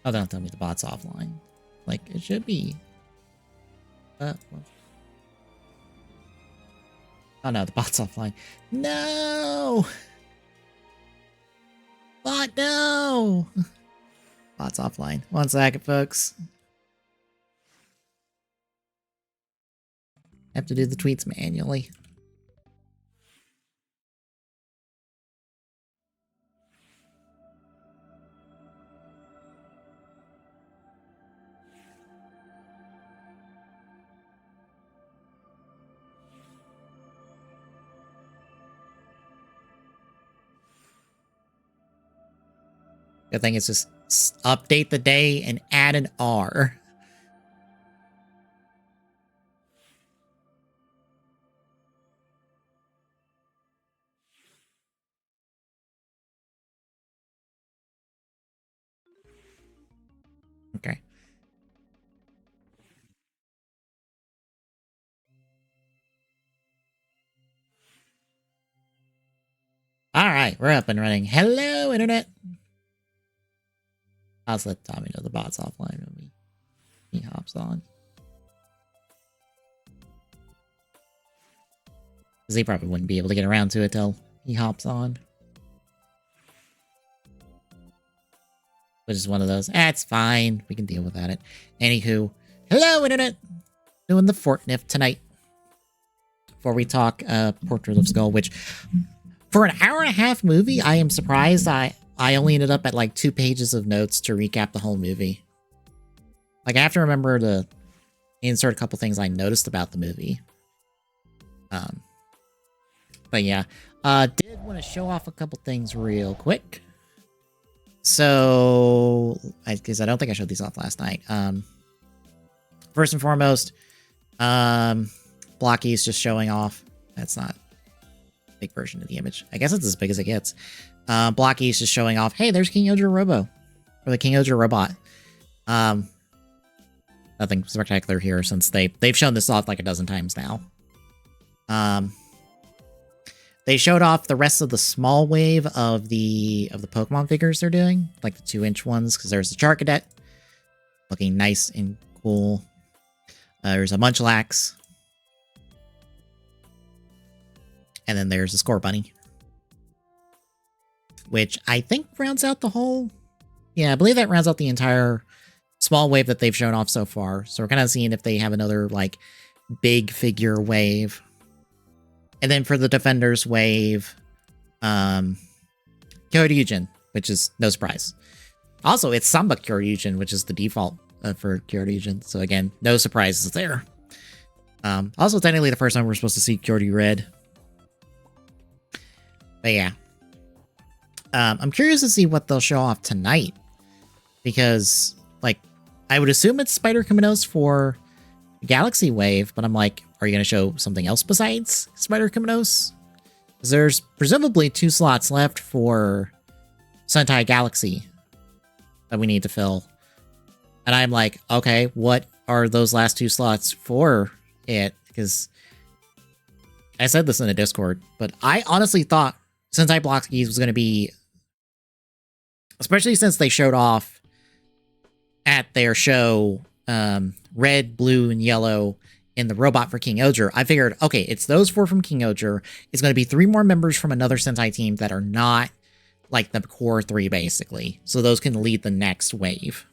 Oh, don't tell me the bot's offline. Like, it should be. Well. Oh no, the bot's offline. No! Bot, no! Bot's offline. 1 second, folks. I have to do the tweets manually. Good thing is just update the day and add an R. Okay. All right, we're up and running. Hello, internet. I'll just let Tommy know the bot's offline when he hops on. Because he probably wouldn't be able to get around to it till he hops on. Which is one of those. It's fine. We can deal without it. Anywho, hello, internet. Doing the Fortnife tonight. Before we talk Portrait of Skull, which for an hour-and-a-half movie, I am surprised I only ended up at like 2 pages of notes to recap the whole movie. Like, I have to remember to insert a couple things I noticed about the movie. But yeah, did want to show off a couple things real quick. So, because I don't think I showed these off last night. First and foremost, Blocky is just showing off. That's not a big version of the image. I guess it's as big as it gets. Blocky is just showing off, hey, there's King Oger Robo. Or the King Oger Robot. Nothing spectacular here since they've shown this off like a dozen times now. They showed off the rest of the small wave of the Pokemon figures they're doing, like the 2-inch ones, because there's the Charcadet, looking nice and cool. There's a Munchlax, and then there's a Scorbunny, which I think rounds out the whole. Yeah, I believe that rounds out the entire small wave that they've shown off so far. So we're kind of seeing if they have another like big figure wave. And then for the Defenders wave, Kyoryujin, which is no surprise. Also, it's Samba Kyoryujin, which is the default for Kyoryujin. So again, no surprises there. Also, technically the first time we're supposed to see Kyoryu Red. But yeah. I'm curious to see what they'll show off tonight. Because, like, I would assume it's Spider-Kuminos for Galaxy Wave, but I'm like, are you going to show something else besides Spider-Kuminos? Because there's presumably 2 slots left for Sentai Galaxy that we need to fill. And I'm like, okay, what are those last 2 slots for it? Because I said this in a Discord, but I honestly thought Sentai Blocky was going to be, especially since they showed off at their show red, blue, and yellow in the robot for King Oger, I figured, okay, it's those 4 from King Oger. It's going to be 3 more members from another Sentai team that are not like the core 3, basically. So those can lead the next wave.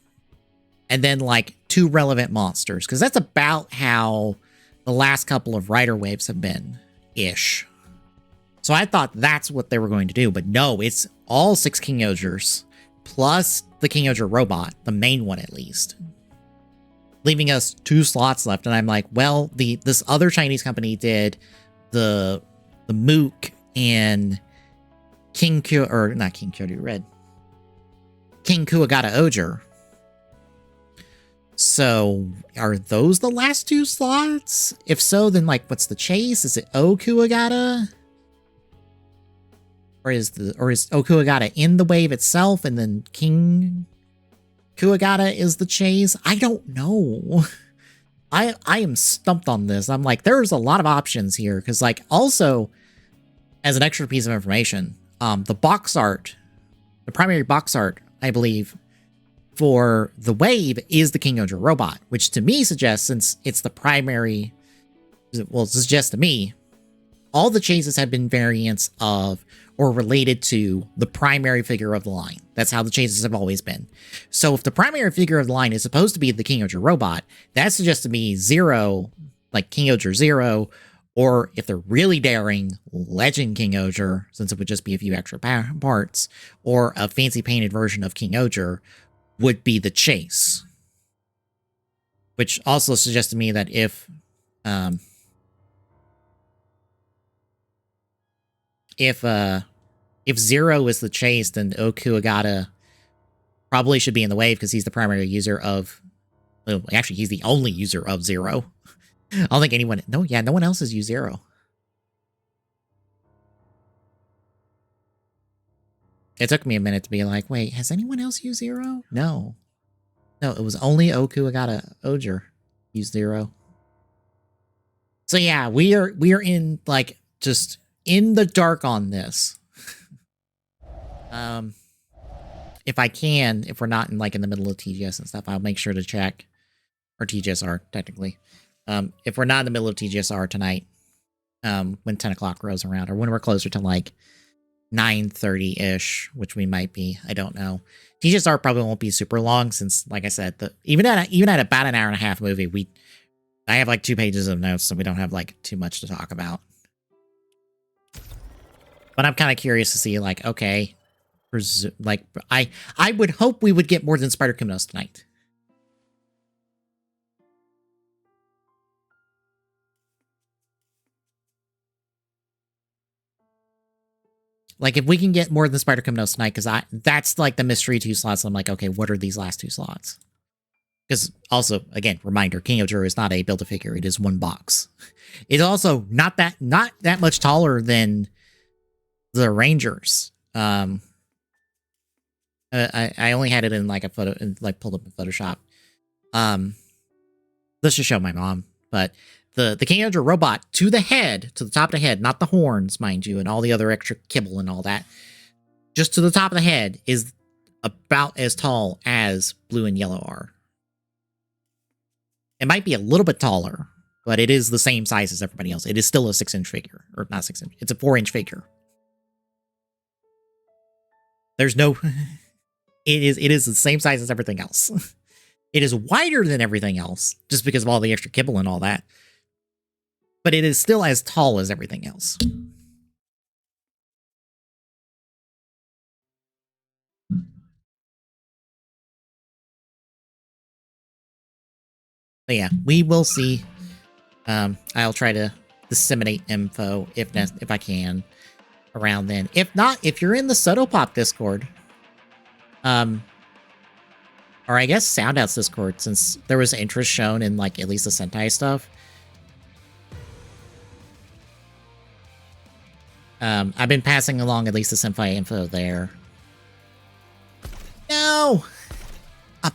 And then like 2 relevant monsters, because that's about how the last couple of Rider waves have been, ish. So I thought that's what they were going to do, but no, it's all 6 King Ogers, plus the King Oger robot, the main one at least. Leaving us 2 slots left, and I'm like, well, this other Chinese company did the Mook and King Kyoryu Red, King Kuwagata Oger. So are those the last 2 slots? If so, then like, what's the chase? Is it O Kuwagata? Or is O Kuwagata in the wave itself, and then King Kuwagata is the chase? I don't know. I am stumped on this. I'm like, there's a lot of options here, because like, also as an extra piece of information, the box art, the primary box art, I believe, for the wave is the King Oger robot, which to me suggests, since it's the primary, well, it suggests to me, all the chases have been variants of or related to the primary figure of the line. That's how the chases have always been. So if the primary figure of the line is supposed to be the King Oger robot, that suggests to me Zero, like King Oger Zero, or if they're really daring, Legend King Oger, since it would just be a few extra parts, or a fancy painted version of King Oger, would be the chase. Which also suggests to me that if Zero is the chase, then Okuagata probably should be in the wave because he's the primary user of... Well, actually, he's the only user of Zero. I don't think anyone... No one else has used Zero. It took me a minute to be like, wait, has anyone else used Zero? No. No, it was only Okuagata Oger used Zero. So yeah, we are in, like, just in the dark on this. If I can, if we're not in, like, in the middle of TGS and stuff, I'll make sure to check. Or TGSR, technically. If we're not in the middle of TGSR tonight, when 10 o'clock rolls around, or when we're closer to, like, 9:30-ish, which we might be, I don't know. TGSR probably won't be super long, since, like I said, even at about an hour and a half movie, I have, like, 2 pages of notes, so we don't have, like, too much to talk about. But I'm kind of curious to see, like, okay, like, I would hope we would get more than Spider Kimonos tonight. Like, if we can get more than Spider Kimonos tonight, because that's, like, the mystery 2 slots. I'm like, okay, what are these last 2 slots? Because also, again, reminder, King Oger is not a Build-A-Figure. It is one box. It's also not that much taller than the Rangers. I only had it in, like, a photo, like, pulled up in Photoshop. Let's just show my mom. But the King Oger robot to the head, to the top of the head, not the horns, mind you, and all the other extra kibble and all that. Just to the top of the head is about as tall as Blue and Yellow are. It might be a little bit taller, but it is the same size as everybody else. It is still a 6-inch figure. Or not 6-inch. It's a 4-inch figure. There's no... It is the same size as everything else. It is wider than everything else, just because of all the extra kibble and all that. But it is still as tall as everything else. But yeah, we will see. I'll try to disseminate info if I can around then. If not, if you're in the Sotopop Discord, or I guess Soundout's Discord, since there was interest shown in, like, at least the Sentai stuff. I've been passing along at least the Senpai info there. No! Up.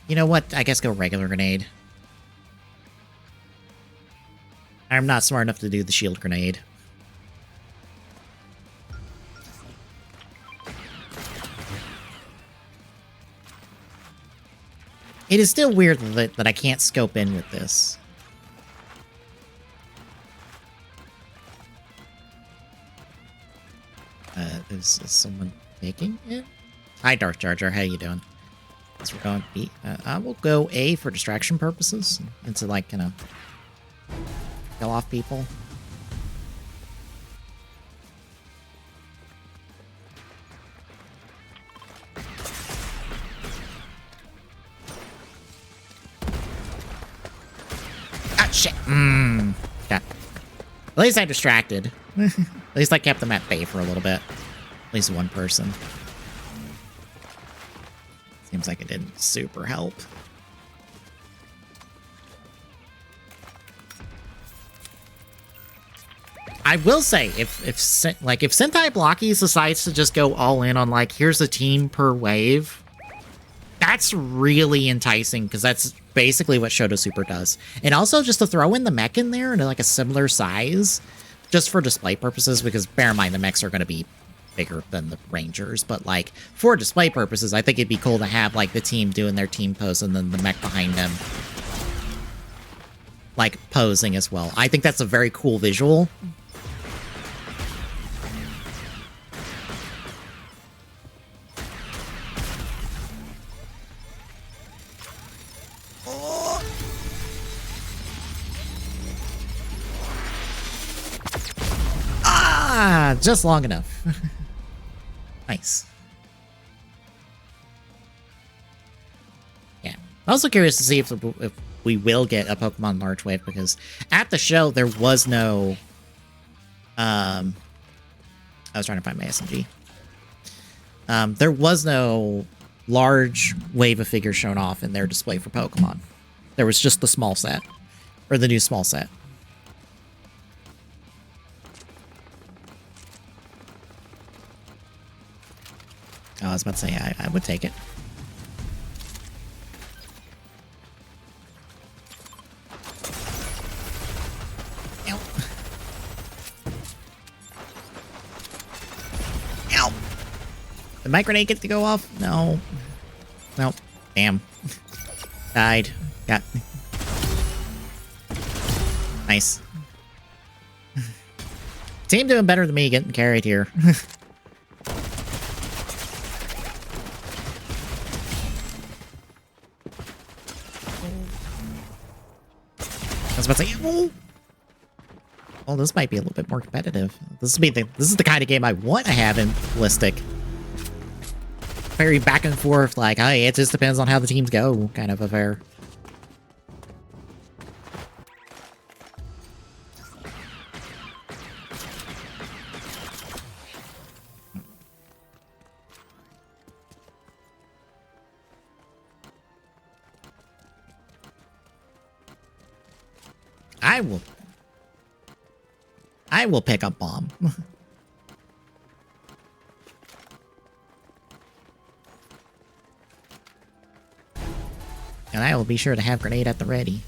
You know what? I guess go regular grenade. I'm not smart enough to do the shield grenade. It is still weird that I can't scope in with this. Is someone making it? Hi, Darth Jar Jar. How you doing? So we're going B. I will go A for distraction purposes, and to, like, kind of kill off people. Ah, shit. Yeah. At least I distracted. At least I kept them at bay for a little bit. At least one person. Seems like it didn't super help. I will say, if Sentai Blockies decides to just go all in on, like, here's a team per wave, That's really enticing because that's basically what Shoto Super does. And also just to throw in the mech in there and like a similar size, just for display purposes, because bear in mind the mechs are going to be bigger than the Rangers, but like for display purposes, I think it'd be cool to have like the team doing their team pose and then the mech behind them like posing as well. I think that's a very cool visual. Just long enough. Nice. Yeah. I'm also curious to see if we will get a Pokemon Large Wave, because at the show there was no... I was trying to find my SMG. There was no large wave of figures shown off in their display for Pokemon. There was just the small set. Or the new small set. I was about to say, I would take it. Ow. Ow. Did my grenade get to go off? No. Nope. Damn. Died. Got. Nice. Team doing better than me getting carried here. I was about to say, well, this might be a little bit more competitive. This is the kind of game I want to have in Ballistic. Very back and forth, like, hey, it just depends on how the teams go, kind of affair. I will pick up bomb. And I will be sure to have grenade at the ready.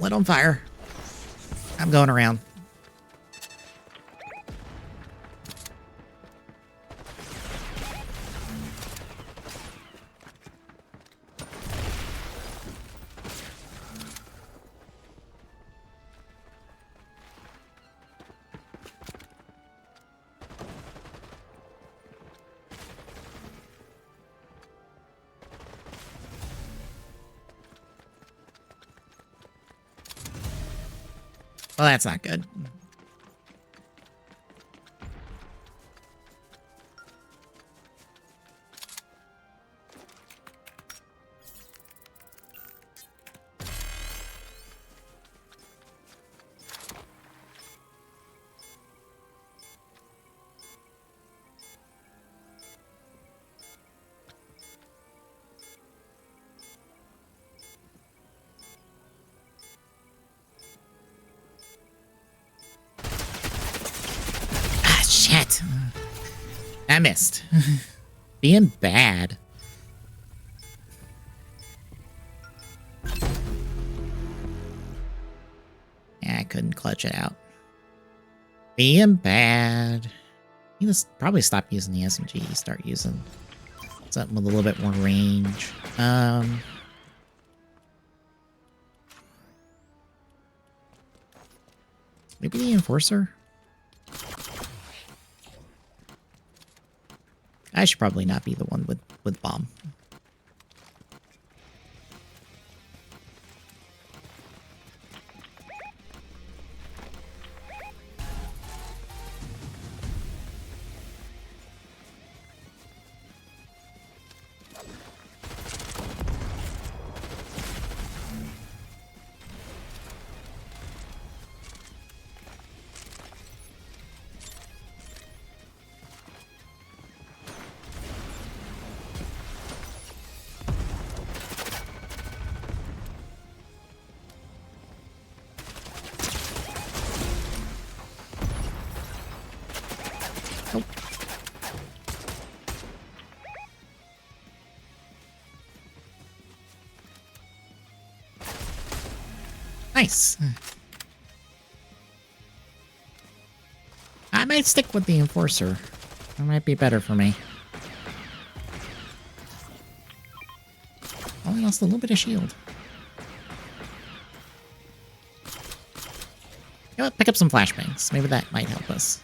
Lit on fire. I'm going around. Well, that's not good. Shit. I missed. Being bad. Yeah, I couldn't clutch it out. Being bad. You just probably stop using the SMG. Start using something with a little bit more range. Maybe the Enforcer? I should probably not be the one with bomb. Oh. Nice. I might stick with the Enforcer. That might be better for me. Only lost a little bit of shield. You know what? Pick up some flashbangs. Maybe that might help us.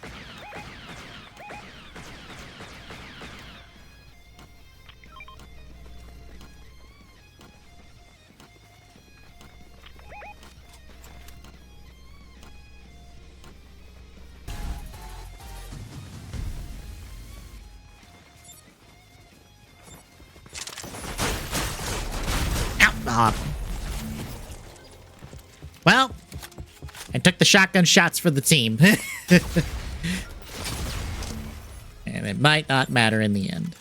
Well, I took the shotgun shots for the team. And it might not matter in the end.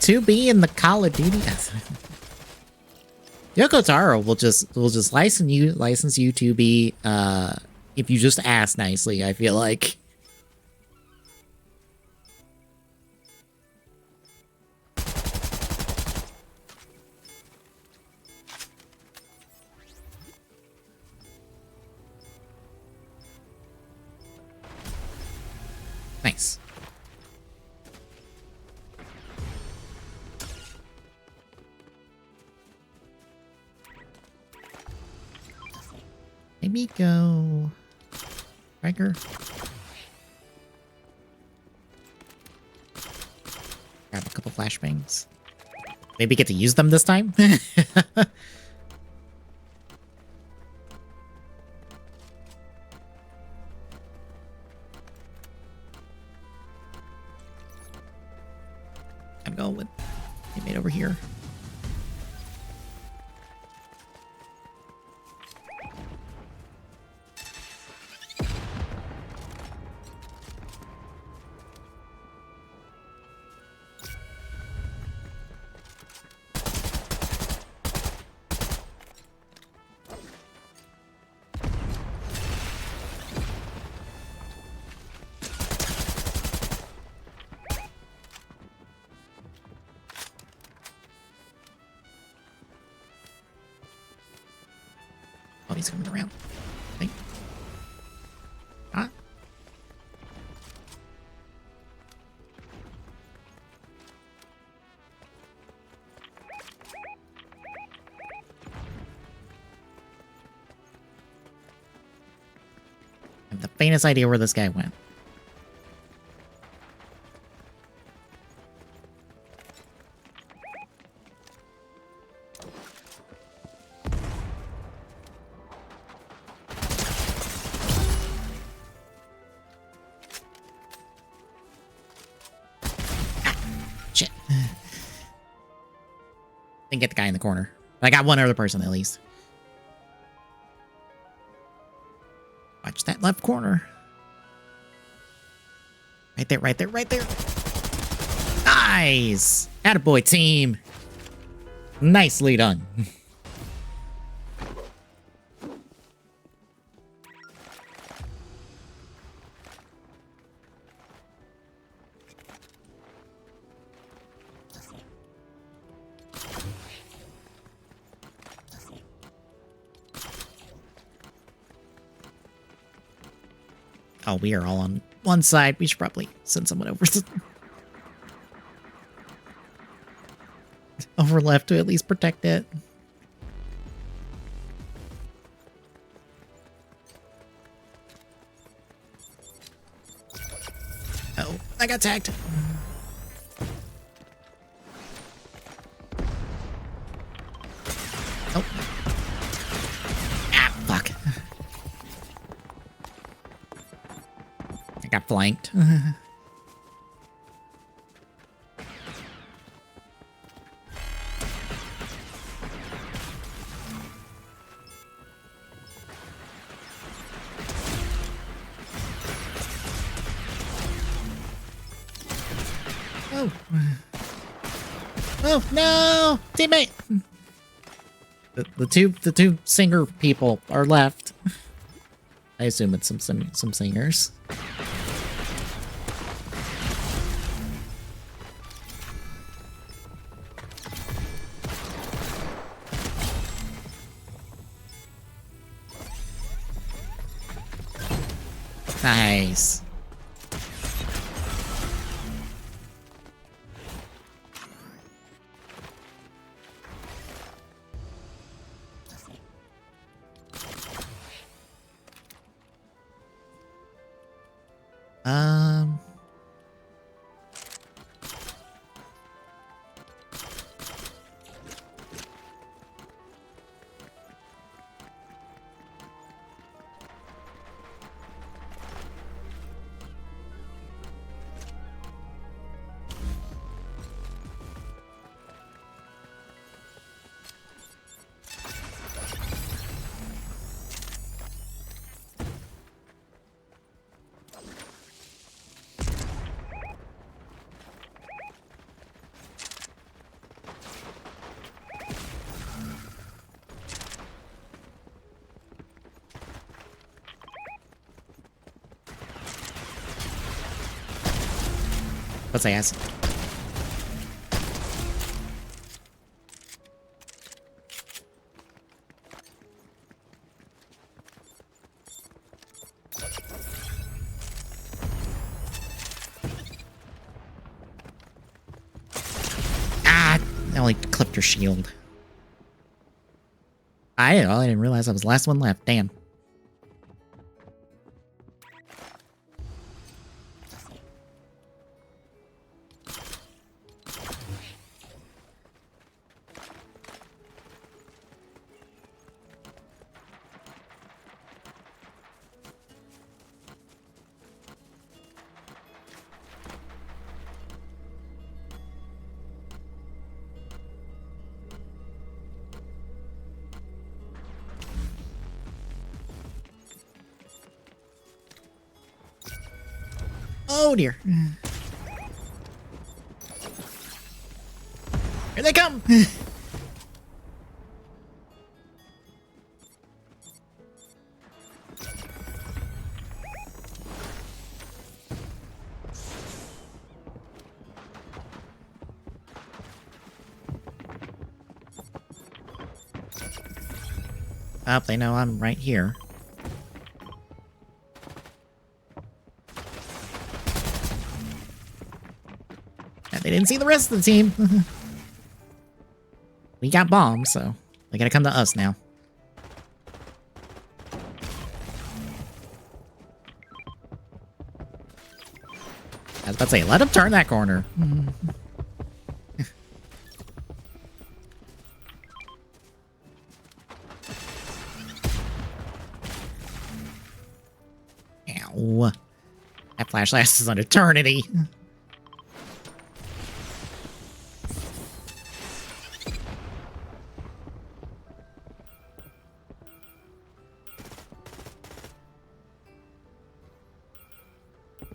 To be in the Call of Duty. Yoko Taro will just license you to be if you just ask nicely, I feel like. Nice. Maybe go Tiger. Grab a couple flashbangs. Maybe get to use them this time. I'm going with teammate over here. Oh, he's coming around. Hey. Huh? I have the faintest idea where this guy went. Didn't get the guy in the corner. But I got one other person at least. Watch that left corner. Right there, right there, right there. Nice! Attaboy team. Nicely done. Oh, we are all on one side. We should probably send someone over over left to at least protect it. Oh, I got tagged. flanked. Oh. Oh no, teammate. The two singer people are left. I assume it's some singers. Nice. What's I ask? Ah, I only clipped her shield. I didn't realize I was the last one left. Damn. Oh dear. Here they come. Oh, they know I'm right here. And they didn't see the rest of the team. We got bombs, so they gotta come to us now. I was about to say, let him turn that corner. Ow. That flash lasts an eternity.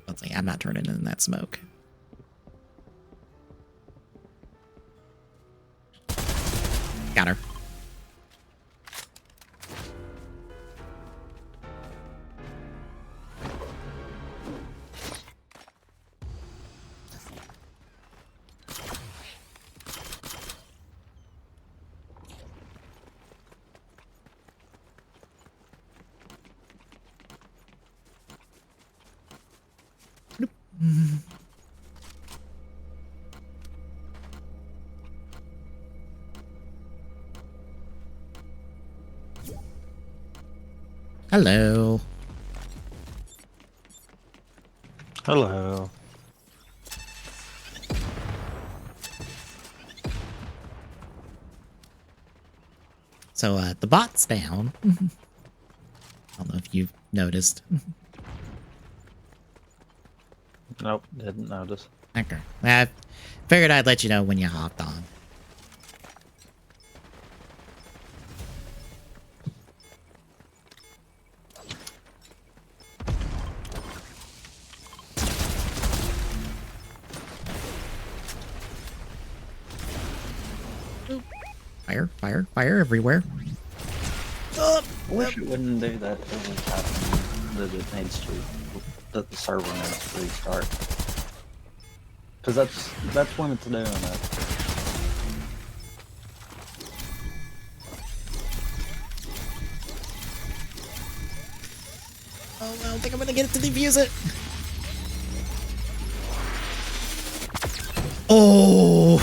Let's see, I'm not turning in that smoke. Got her. Hello. Hello. So, the bot's down. I don't know if you've noticed. Nope, didn't notice. Okay. I figured I'd let you know when you hopped on. Fire, fire, fire everywhere. I wish it wouldn't do that every time that it needs to, that the server needs to restart. Because that's when it's doing it. Oh, I don't think I'm gonna get it to defuse it. Oh!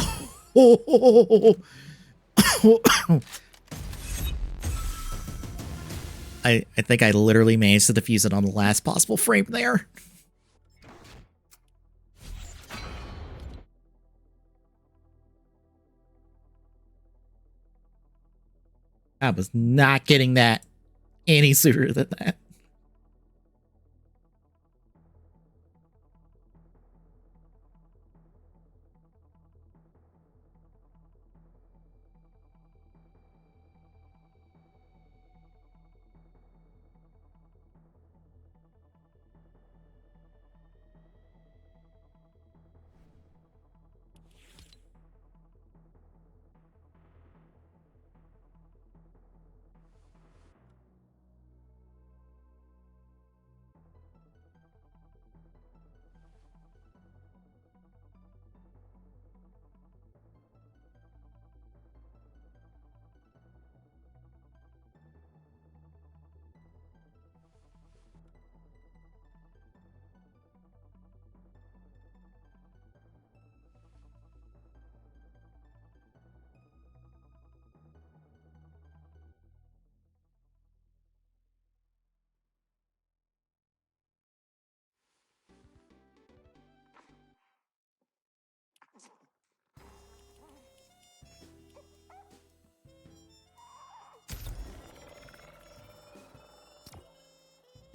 I think I literally managed to defuse it on the last possible frame there. I was not getting that any sooner than that.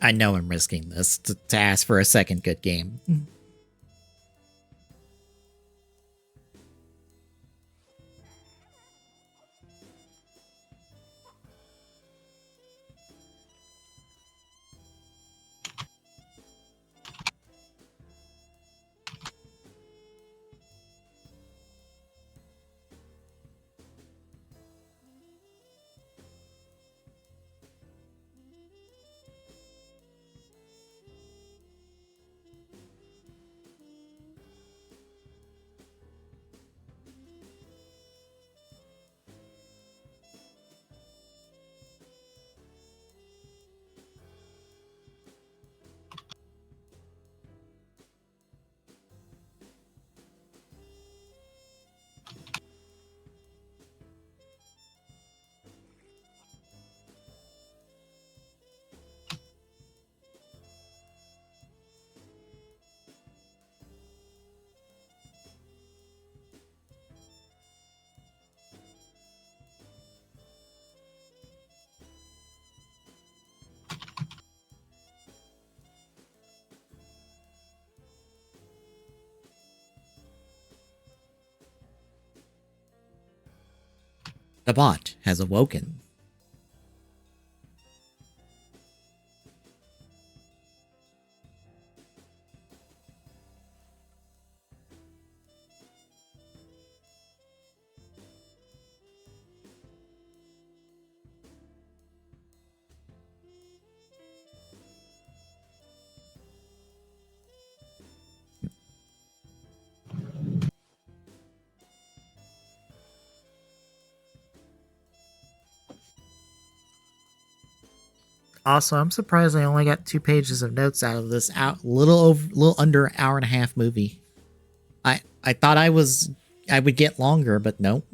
I know I'm risking this to ask for a second good game. The bot has awoken. Also, I'm surprised I only got 2 pages of notes out of this little under hour and a half movie. I thought I would get longer, but nope.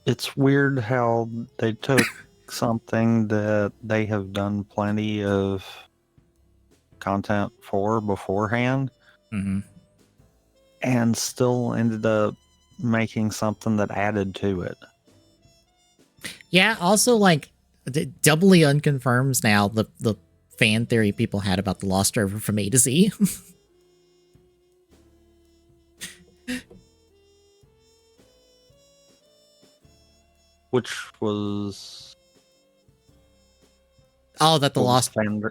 It's weird how they took something that they have done plenty of content for beforehand Mm-hmm. and still ended up making something that added to it. Yeah, also, like, doubly unconfirms now the fan theory people had about the Lost Driver from A to Z. Which was... Oh, that the what was Lost the fan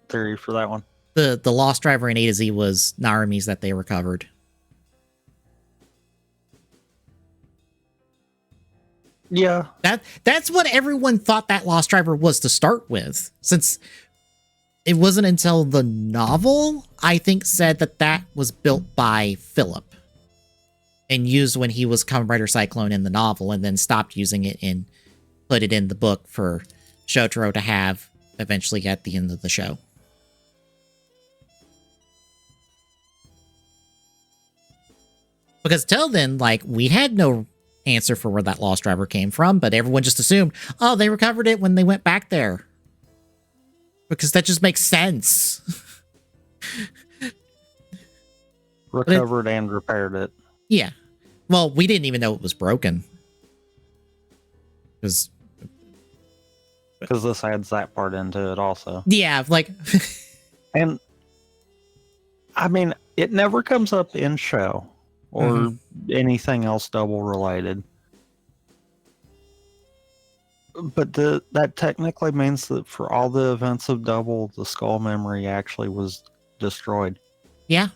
theory for that one? the Lost Driver in A to Z was Narumi's that they recovered. Yeah. That's what everyone thought that Lost Driver was to start with, since it wasn't until the novel, I think, said that was built by Philip and used when he was Kamen Rider Cyclone in the novel, and then stopped using it and put it in the book for Shotaro to have eventually at the end of the show. Because till then, like, we had no answer for where that Lost Driver came from, but everyone just assumed, oh, they recovered it when they went back there. Because that just makes sense. Recovered and repaired it. Yeah. Well, we didn't even know it was broken. Because this adds that part into it also. Yeah, like... And, I mean, it never comes up in show or anything else double related. But that technically means that for all the events of double, the skull memory actually was destroyed. Yeah.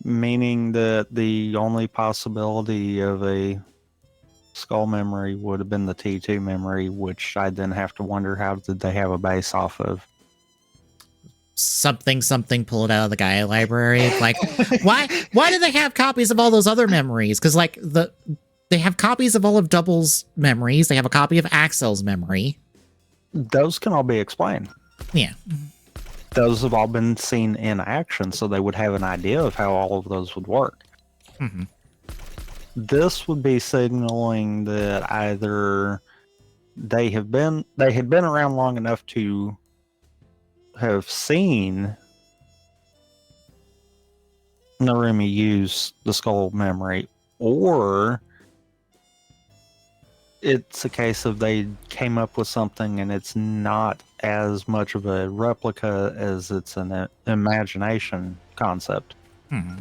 Meaning that the only possibility of a skull memory would have been the T2 memory, which I then have to wonder, how did they have a base off of? Something pulled out of the Gaia library. Like, why do they have copies of all those other memories? Because, like, they have copies of all of Double's memories. They have a copy of Axel's memory. Those can all be explained. Yeah. Those have all been seen in action, so they would have an idea of how all of those would work. Mm-hmm. This would be signaling that either they had been around long enough to have seen Narumi use the skull memory, or it's a case of they came up with something and it's not as much of a replica as it's an imagination concept. Mm-hmm.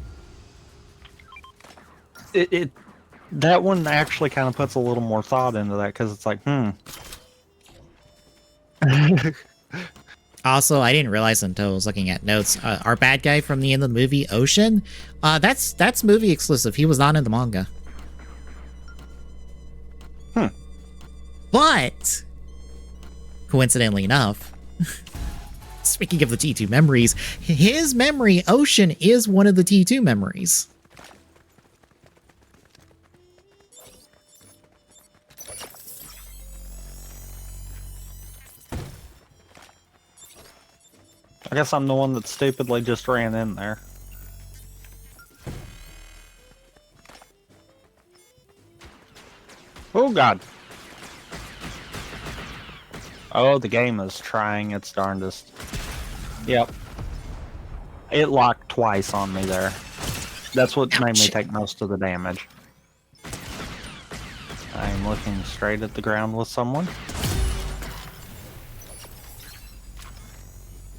That one actually kind of puts a little more thought into that, because it's like, Also, I didn't realize until I was looking at notes, our bad guy from the end of the movie, Ocean, that's movie exclusive. He was not in the manga. But, coincidentally enough, speaking of the T2 memories, his memory, Ocean, is one of the T2 memories. I guess I'm the one that stupidly just ran in there. Oh, God. Oh, the game is trying its darndest. Yep. It locked twice on me there. That's what made me take most of the damage. I am looking straight at the ground with someone.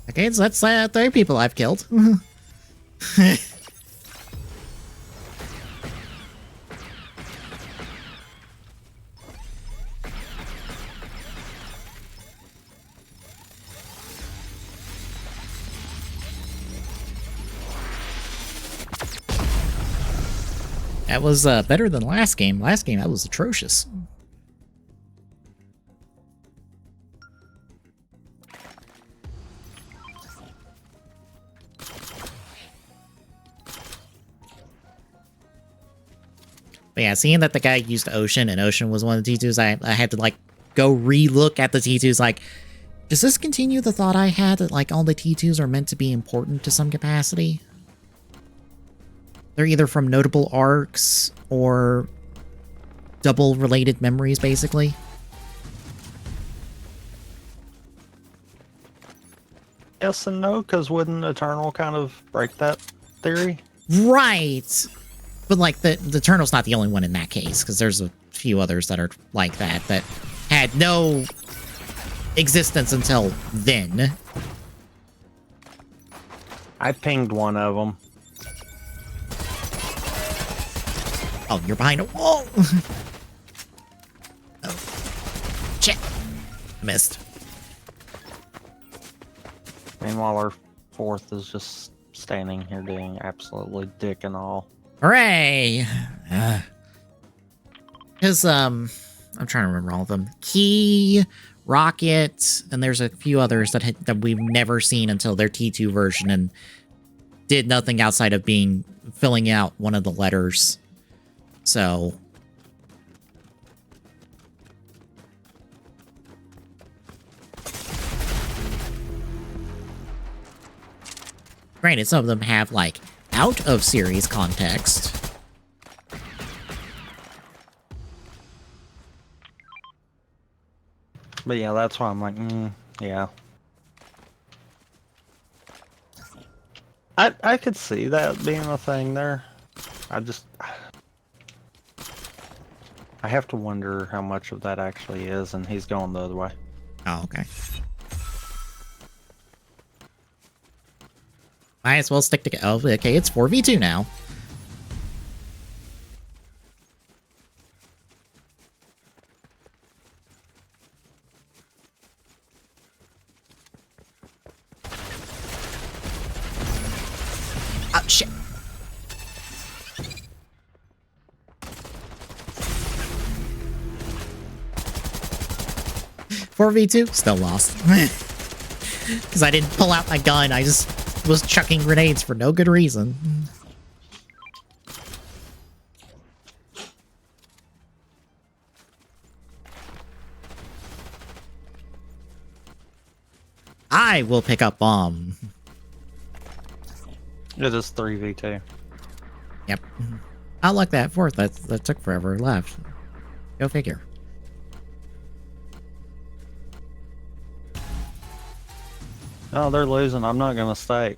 Okay, so that's 3 people I've killed. That was better than last game. Last game, that was atrocious. But yeah, seeing that the guy used Ocean and Ocean was one of the T2s, I had to, like, go re-look at the T2s, like, does this continue the thought I had that, like, all the T2s are meant to be important to some capacity? They're either from notable arcs, or double related memories, basically. Yes and no, because wouldn't Eternal kind of break that theory? Right. But like the Eternal's not the only one in that case, because there's a few others that are like that had no existence until then. I pinged one of them. Oh, you're behind a wall. Oh, shit. Missed. Meanwhile, our fourth is just standing here doing absolutely dick and all. Hooray! Because, I'm trying to remember all of them. Key, Rocket, and there's a few others that we've never seen until their T2 version and did nothing outside of filling out one of the letters. So... Granted, some of them have, like, out-of-series context. But yeah, that's why I'm like, yeah. I could see that being a thing there. I have to wonder how much of that actually is, and he's going the other way. Oh, okay. Might as well stick together. Oh, okay, it's 4v2 now. Oh, shit. "4v2, still lost." Because I didn't pull out my gun, I just was chucking grenades for no good reason. I will pick up bomb. It is 3v2. Yep. I like that fourth. That took forever left. Go figure. Oh, they're losing. I'm not gonna stay.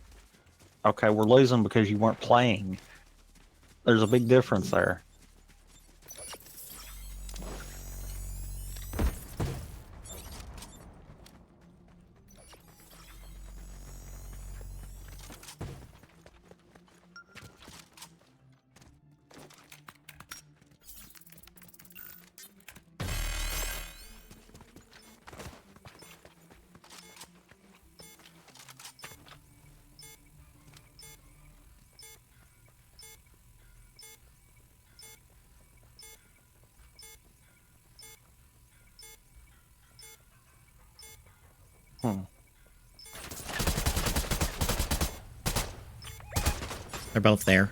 Okay, we're losing because you weren't playing. There's a big difference there. They're both there.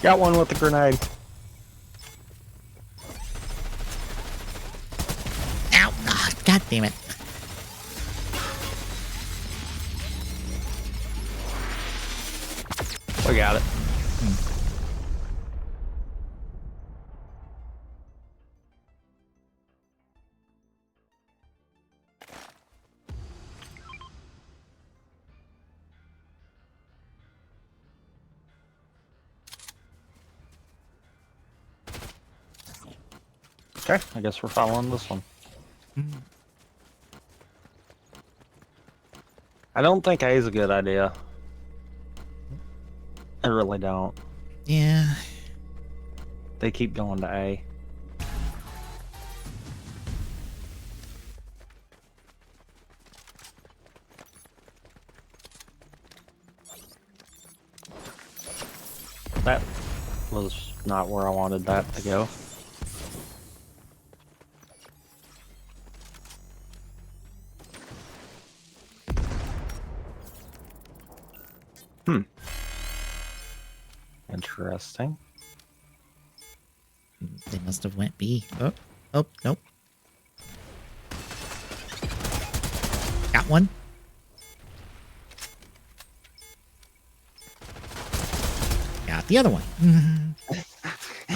Got one with the grenade. Ow! Ah, God damn it. We got it. Okay, I guess we're following this one. I don't think A is a good idea. I really don't. Yeah. They keep going to A. That was not where I wanted that to go. Interesting. They must have went B. Oh, oh, nope. Got one. Got the other one.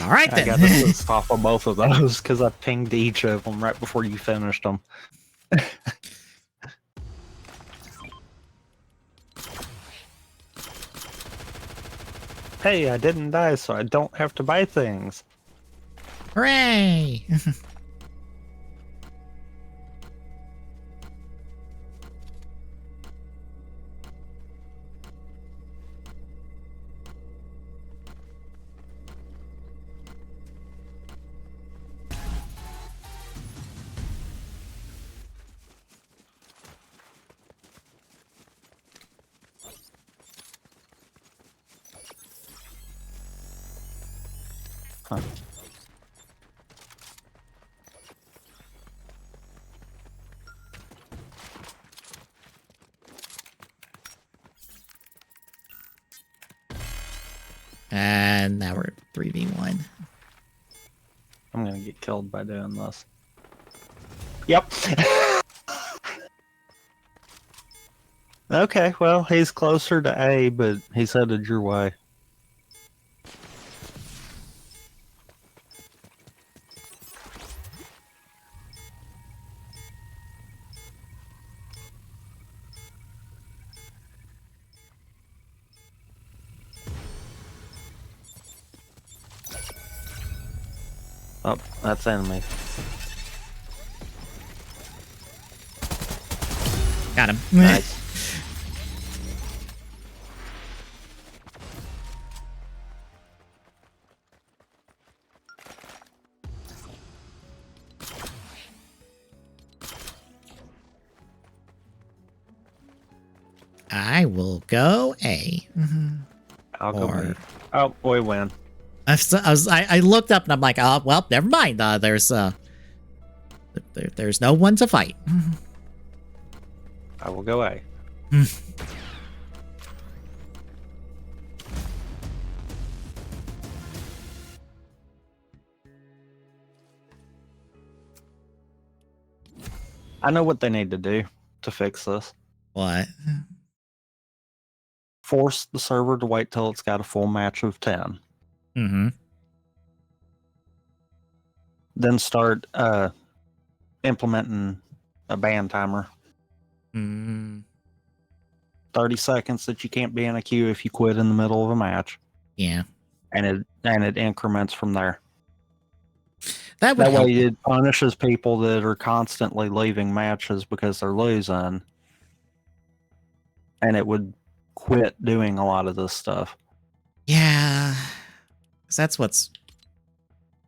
All right, I then. got to stop on both of those because I pinged each of them right before you finished them. Hey, I didn't die, so I don't have to buy things. Hooray! Huh. And now we're 3v1. I'm gonna get killed by doing this. Yep. Okay, well, he's closer to A, but he's headed your way. Oh, that's enemy. Got him. Nice. I will go A. I'll go Or- B. Oh, we win. I looked up and I'm like, oh well, never mind. There's no one to fight. I will go A. I know what they need to do to fix this. What? Force the server to wait till it's got a full match of 10. Mm-hmm. Then start implementing a ban timer. 30 seconds that you can't be in a queue if you quit in the middle of a match. Yeah. And it increments from there. That would That help. way it punishes people that are constantly leaving matches because they're losing. And it would quit doing a lot of this stuff. Yeah. 'Cause that's what's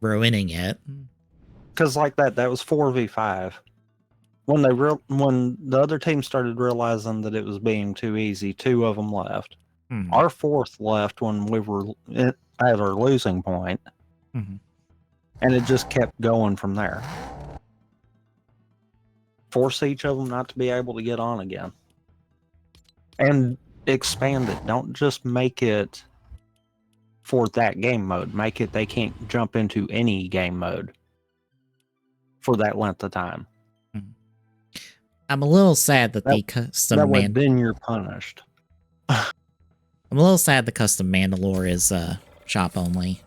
ruining it. Because like that was 4v5. When when the other team started realizing that it was being too easy, 2 of them left. Mhm. Our 4th left when we were at our losing point, Mhm. and it just kept going from there. Force each of them not to be able to get on again. And expand it. Don't just make it for that game mode. Make it they can't jump into any game mode for that length of time. I'm a little sad that the That custom way, then you're punished. I'm a little sad the custom Mandalore is shop only.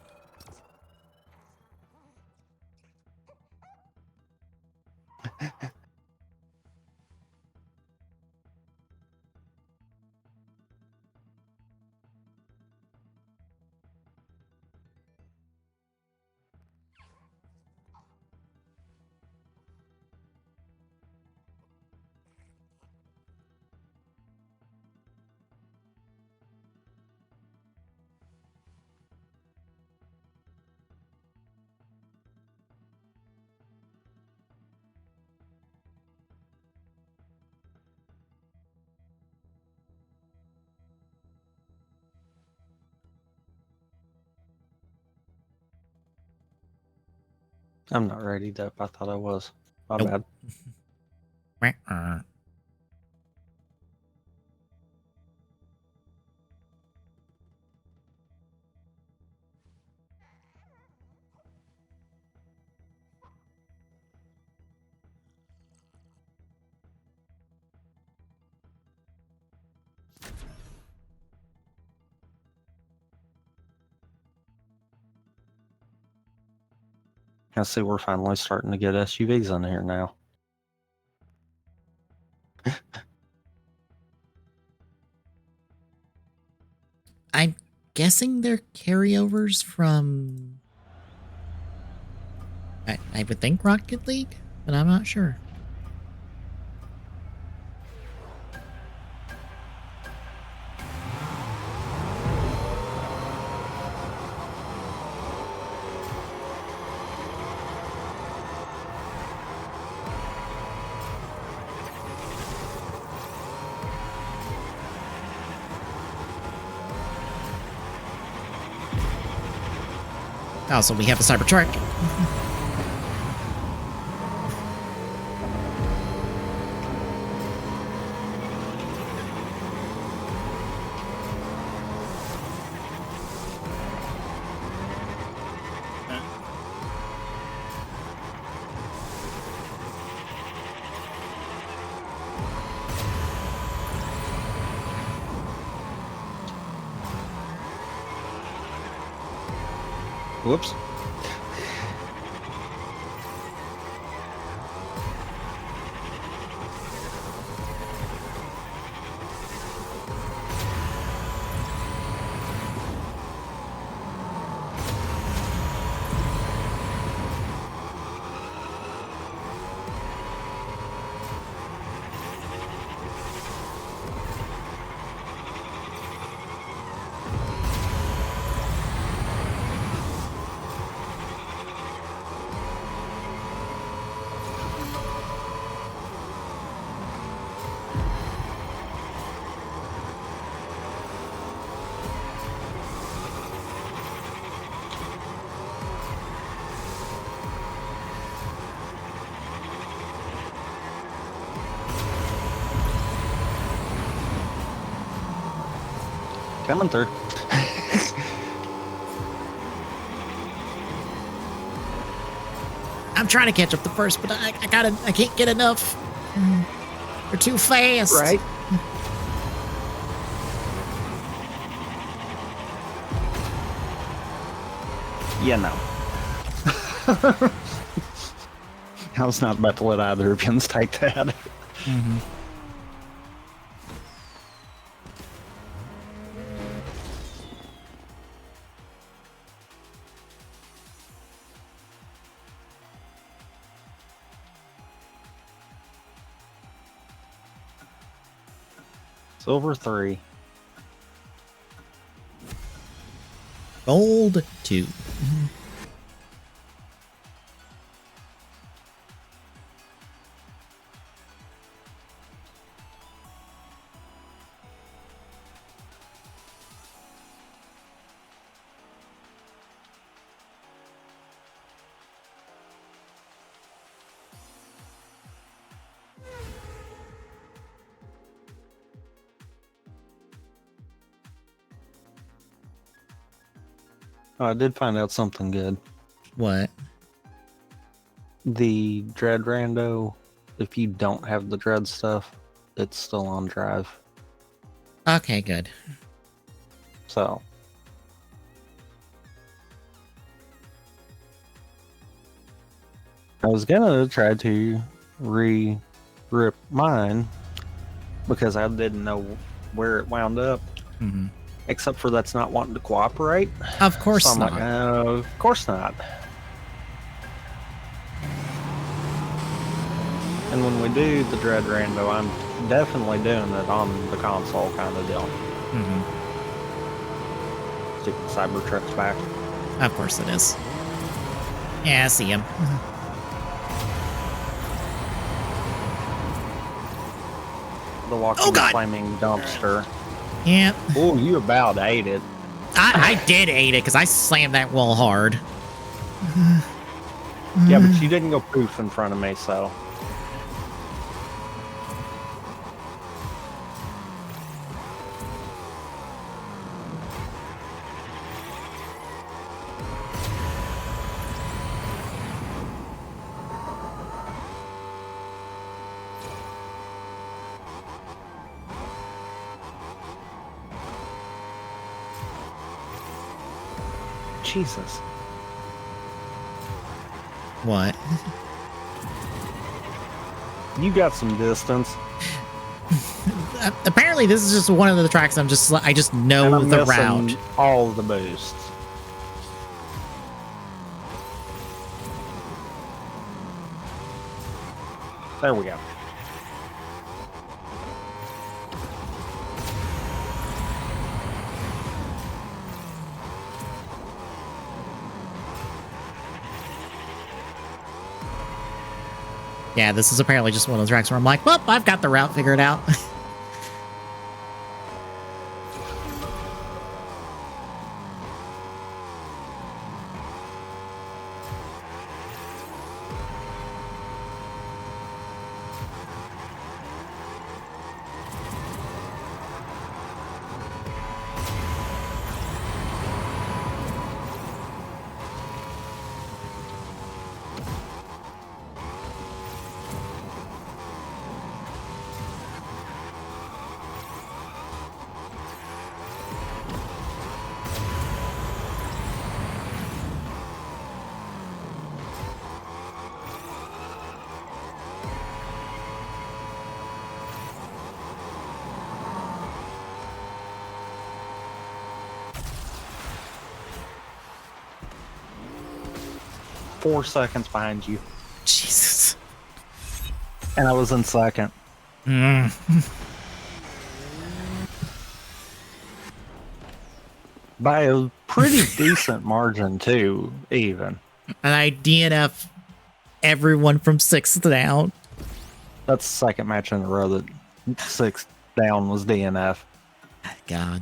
I'm not ready, Dep. I thought I was. My Nope. bad. I see we're finally starting to get SUVs in here now. I'm guessing they're carryovers from... I would think Rocket League, but I'm not sure. Oh, so we have a Cybertruck. Whoops. Coming through. I'm trying to catch up the first, but I can't get enough. They're too fast. Right. Yeah, no. I was not about to let either of you take that. Mm-hmm. Silver 3. Gold 2. Oh, I did find out something good. What? The Dread Rando, if you don't have the Dread stuff, it's still on drive. Okay, good. So. I was gonna try to re-rip mine because I didn't know where it wound up. Mm-hmm. Except for that's not wanting to cooperate. Of course so I'm not. like, of course not. And when we do the Dread Rando, I'm definitely doing it on the console kind of deal. Mm-hmm. Stick the Cybertruck's back. Of course it is. Yeah, I see him. The walking flaming dumpster. Yeah. Oh, you about ate it. I did ate it because I slammed that wall hard. Yeah, but you didn't go poof in front of me, so. Jesus. What? You got some distance. Apparently, this is just one of the tracks I just know the route. All the boosts. There we go. Yeah, this is apparently just one of those tracks where I'm like, well, I've got the route figured out. Four seconds behind you. Jesus. And I was in second. By a pretty decent margin, too, even. And I DNF everyone from 6th down. That's the second match in a row that 6th down was DNF. God.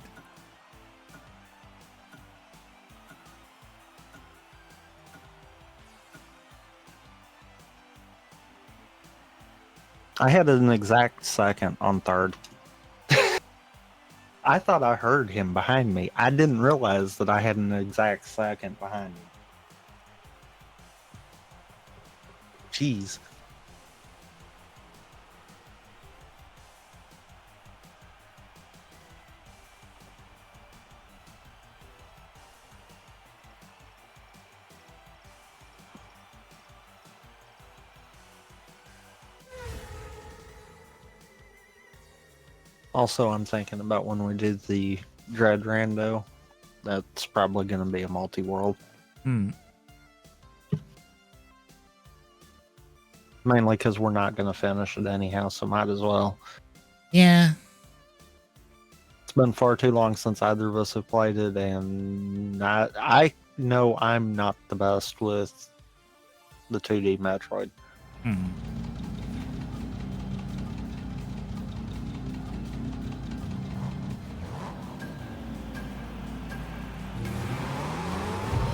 I had an exact second on third. I thought I heard him behind me. I didn't realize that I had an exact second behind me. Jeez. Also, I'm thinking about when we did the Dread Rando. That's probably going to be a multi-world. Mainly because we're not going to finish it anyhow, so might as well. Yeah. It's been far too long since either of us have played it, and I know I'm not the best with the 2D Metroid.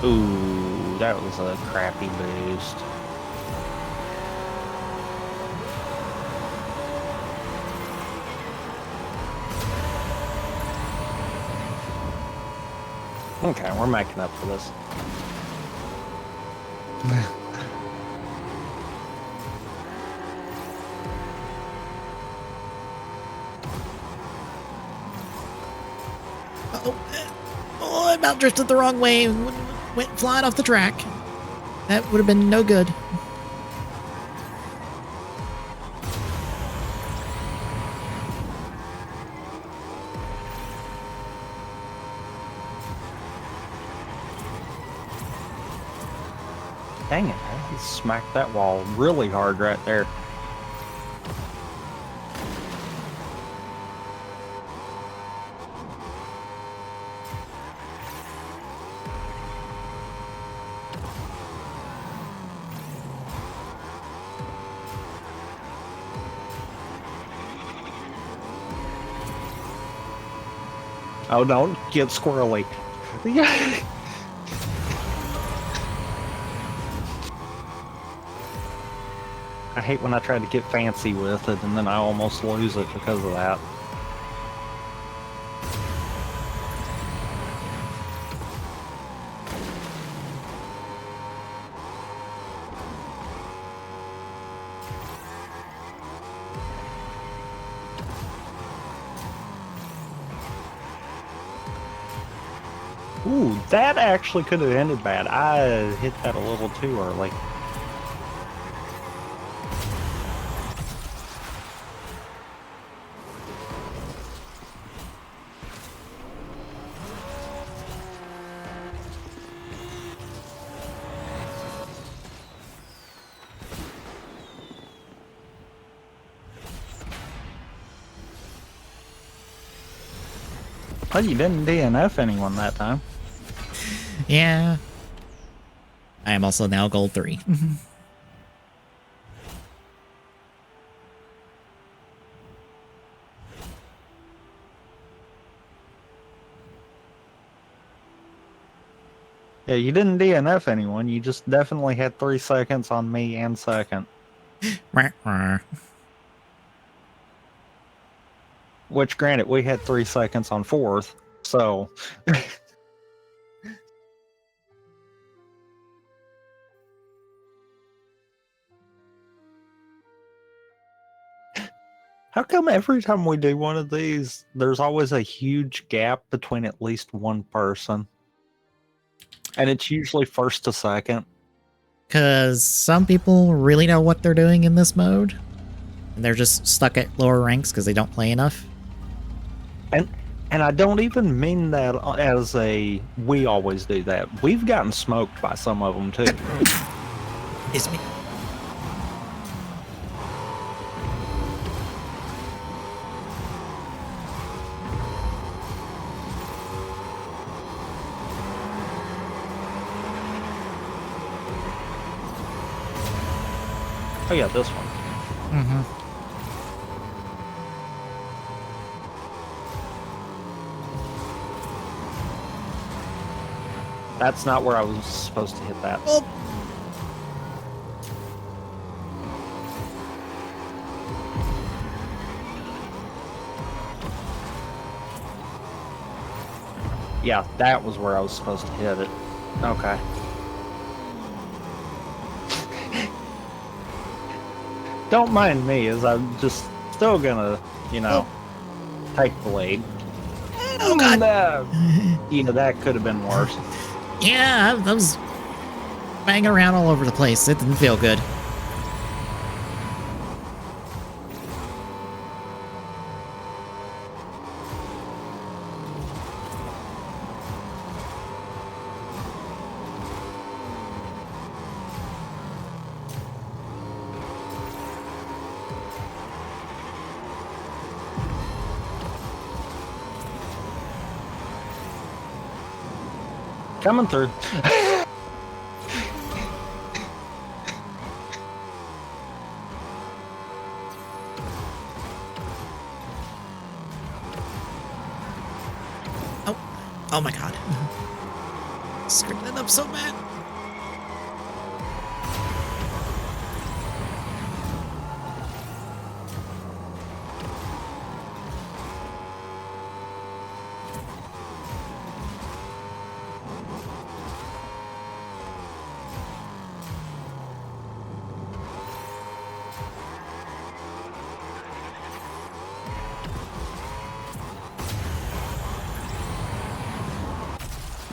Ooh, that was a crappy boost. Okay, we're making up for this. Oh, I about drifted the wrong way and went flying off the track. That would have been no good. Dang it, I smacked that wall really hard right there. Oh, don't get squirrely. I hate when I try to get fancy with it and then I almost lose it because of that. Ooh, that actually could have ended bad. I hit that a little too early. Oh, you didn't DNF anyone that time. Yeah. I am also now gold 3. Yeah, you didn't DNF anyone. You just definitely had 3 seconds on me and second. Which, granted, we had 3 seconds on fourth, so... How come every time we do one of these, there's always a huge gap between at least one person? And it's usually first to second. Because some people really know what they're doing in this mode. And they're just stuck at lower ranks because they don't play enough. And I don't even mean that as a, we always do that. We've gotten smoked by some of them, too. It's me. Oh yeah, this one. Mm-hmm. That's not where I was supposed to hit that. Oh. Yeah, that was where I was supposed to hit it. Okay. Don't mind me, as I'm just still gonna, you know, take the lead. Oh, God. You know, that could have been worse. Yeah, I was banging around all over the place. It didn't feel good. Coming through. Oh my God. Screwed that up so bad.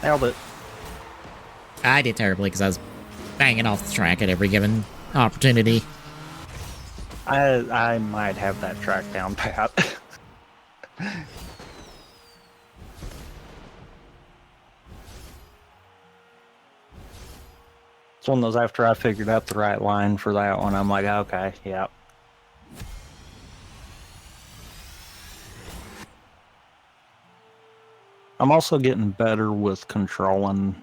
Nailed it. I did terribly because I was banging off the track at every given opportunity. I might have that track down pat. It's one of those, after I figured out the right line for that one, I'm like, okay, yeah. I'm also getting better with controlling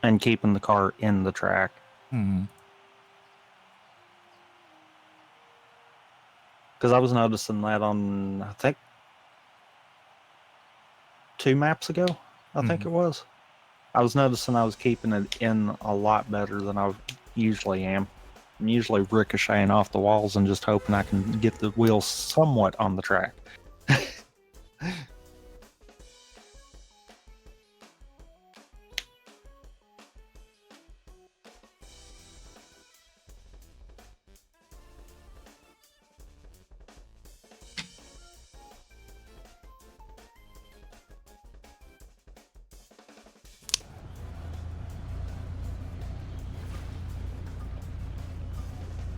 and keeping the car in the track. Hmm. Because I was noticing that on, I think, 2 maps ago, I think it was. I was noticing I was keeping it in a lot better than I usually am. I'm usually ricocheting off the walls and just hoping I can get the wheels somewhat on the track.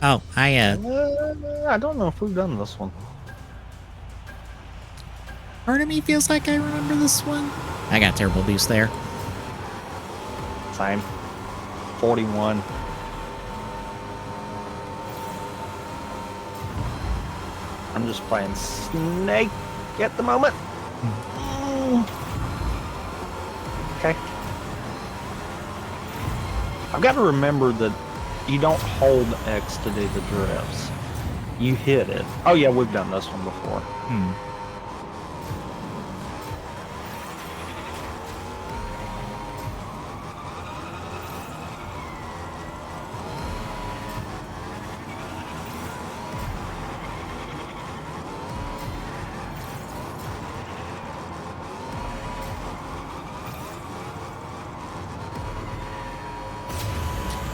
Oh, I don't know if we've done this one. Part of me feels like I remember this one. I got a terrible boost there. Same. 41. I'm just playing Snake at the moment. I've got to remember that you don't hold X to do the drifts. You hit it. Oh yeah, we've done this one before.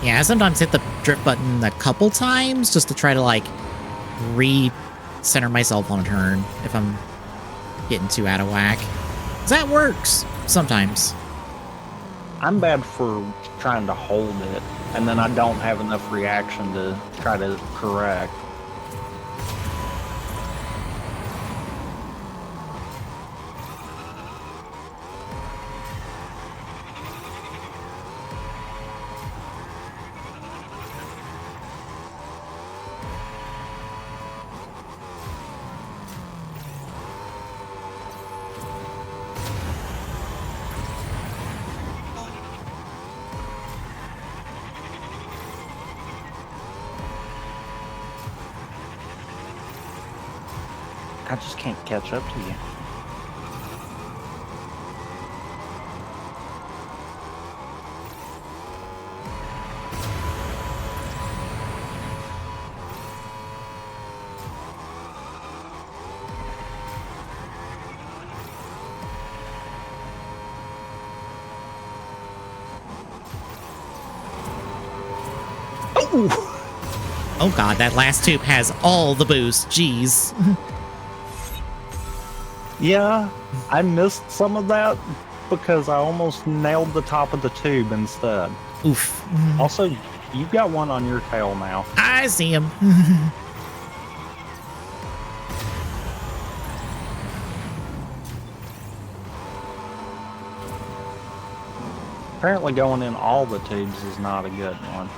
Yeah, I sometimes hit the drift button a couple times just to try to, like, re-center myself on a turn if I'm getting too out of whack. 'Cause that works sometimes. I'm bad for trying to hold it, and then I don't have enough reaction to try to correct. I just can't catch up to you. Oh god, that last tube has all the boost. Jeez. Yeah, I missed some of that because I almost nailed the top of the tube instead. Oof. Also, you've got one on your tail now. I see him. Apparently going in all the tubes is not a good one.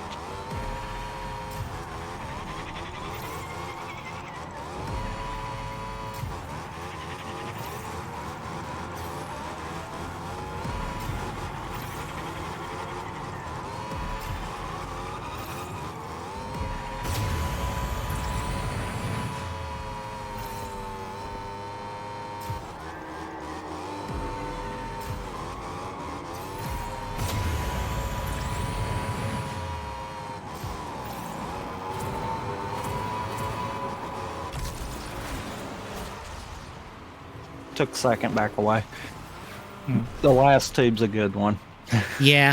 Took a second back away. The last tube's a good one. Yeah.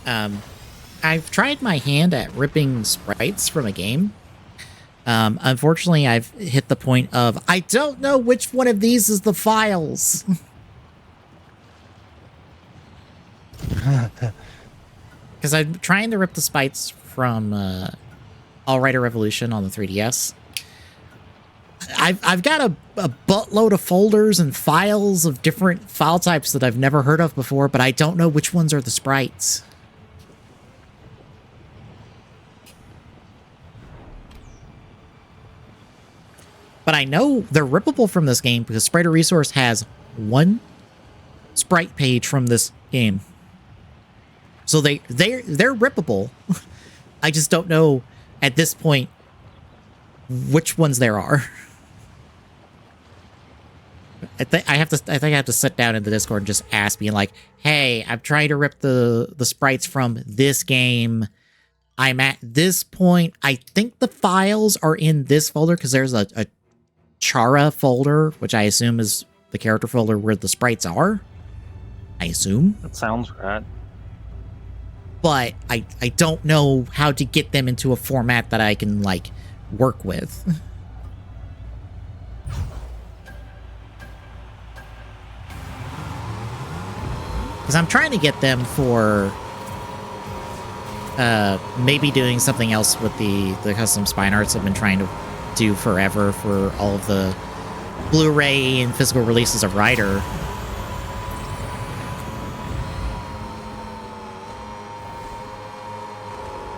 I've tried my hand at ripping sprites from a game. Unfortunately, I've hit the point of, I don't know which one of these is the files. Because I'm trying to rip the sprites from All Rider Revolution on the 3DS. I've got a buttload of folders and files of different file types that I've never heard of before, but I don't know which ones are the sprites. But I know they're rippable from this game because Spriter Resource has one sprite page from this game. So they're rippable. I just don't know at this point which ones there are. I think I have to sit down in the Discord and just ask, being like, "Hey, I'm trying to rip the sprites from this game. I'm at this point. I think the files are in this folder because there's a Chara folder, which I assume is the character folder where the sprites are. I assume. That sounds right. But I don't know how to get them into a format that I can, like, work with." Because I'm trying to get them for maybe doing something else with the custom spine arts I've been trying to do forever for all of the Blu-ray and physical releases of Rider.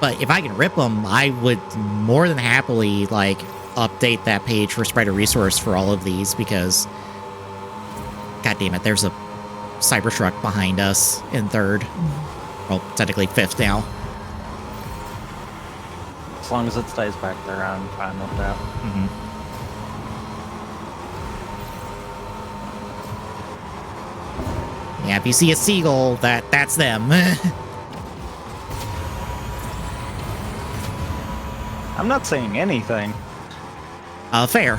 But if I can rip them, I would more than happily, like, update that page for Spriter Resource for all of these, because god damn it, there's a Cybertruck behind us in third. Well, technically 5th now. As long as it stays back there, I'm fine with that. Mm-hmm. Yeah, if you see a seagull, that's them. I'm not saying anything. Fair.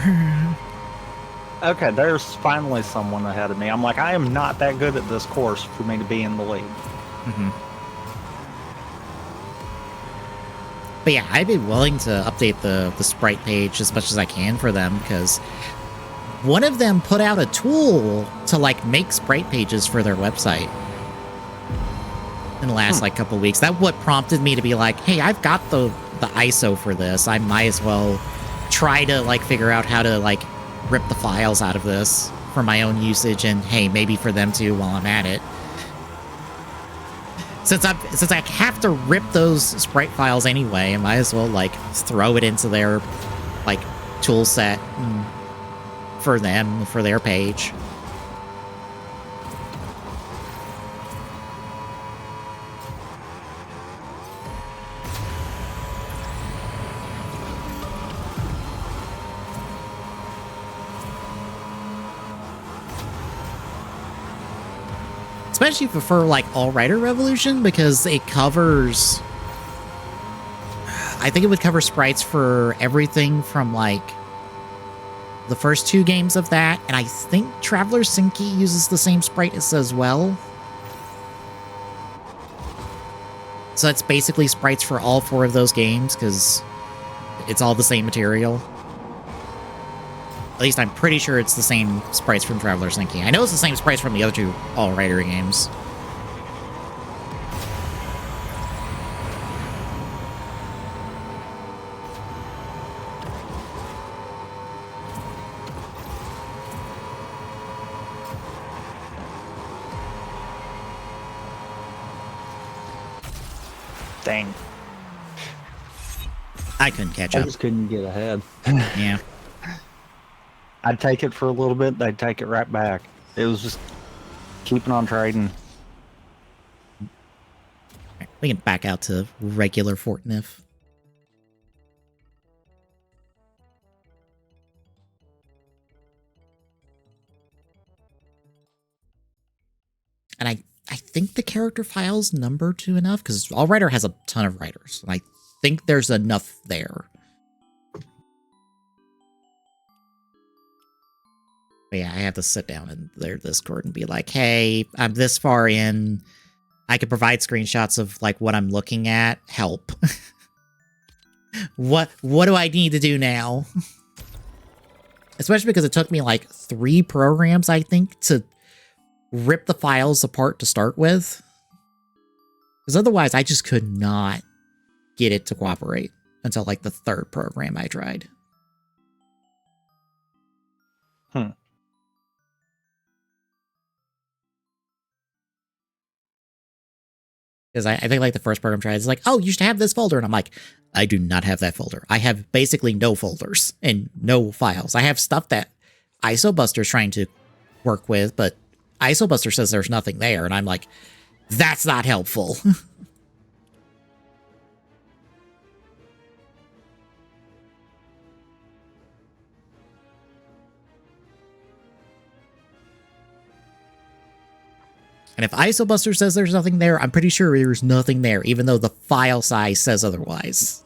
Okay, there's finally someone ahead of me. I'm like, I am not that good at this course for me to be in the lead. Mm-hmm. But yeah, I'd be willing to update the sprite page as much as I can for them, because one of them put out a tool to like make sprite pages for their website in the last like couple weeks. That what prompted me to be like, hey, I've got the ISO for this. I might as well try to like figure out how to like rip the files out of this for my own usage, and hey, maybe for them too while I'm at it. Since I have to rip those sprite files anyway, I might as well like throw it into their like tool set for them, for their page. Especially for like All Rider Revolution, because it covers, I think it would cover sprites for everything from like the first 2 games of that, and I think Traveler Sinky uses the same sprite as well. So that's basically sprites for all 4 of those games, because it's all the same material. At least I'm pretty sure it's the same sprites from Traveler Sinky. I know it's the same sprites from the other 2 All Rider games. Dang. I couldn't catch I up. just couldn't get ahead. Yeah. I'd take it for a little bit, they'd take it right back. It was just keeping on trading. We can back out to regular Fortnife. And I think the character file's number 2 enough, because All Rider has a ton of writers. And I think there's enough there. But yeah, I have to sit down in their Discord and be like, hey, I'm this far in. I could provide screenshots of like what I'm looking at. Help. What do I need to do now? Especially because it took me like 3 programs, I think, to rip the files apart to start with. Because otherwise, I just could not get it to cooperate until like the 3rd program I tried. Because I think like the first program tried, it's like, oh, you should have this folder. And I'm like, I do not have that folder. I have basically no folders and no files. I have stuff that ISObuster's trying to work with, but ISObuster says there's nothing there. And I'm like, that's not helpful. And if ISObuster says there's nothing there, I'm pretty sure there's nothing there, even though the file size says otherwise.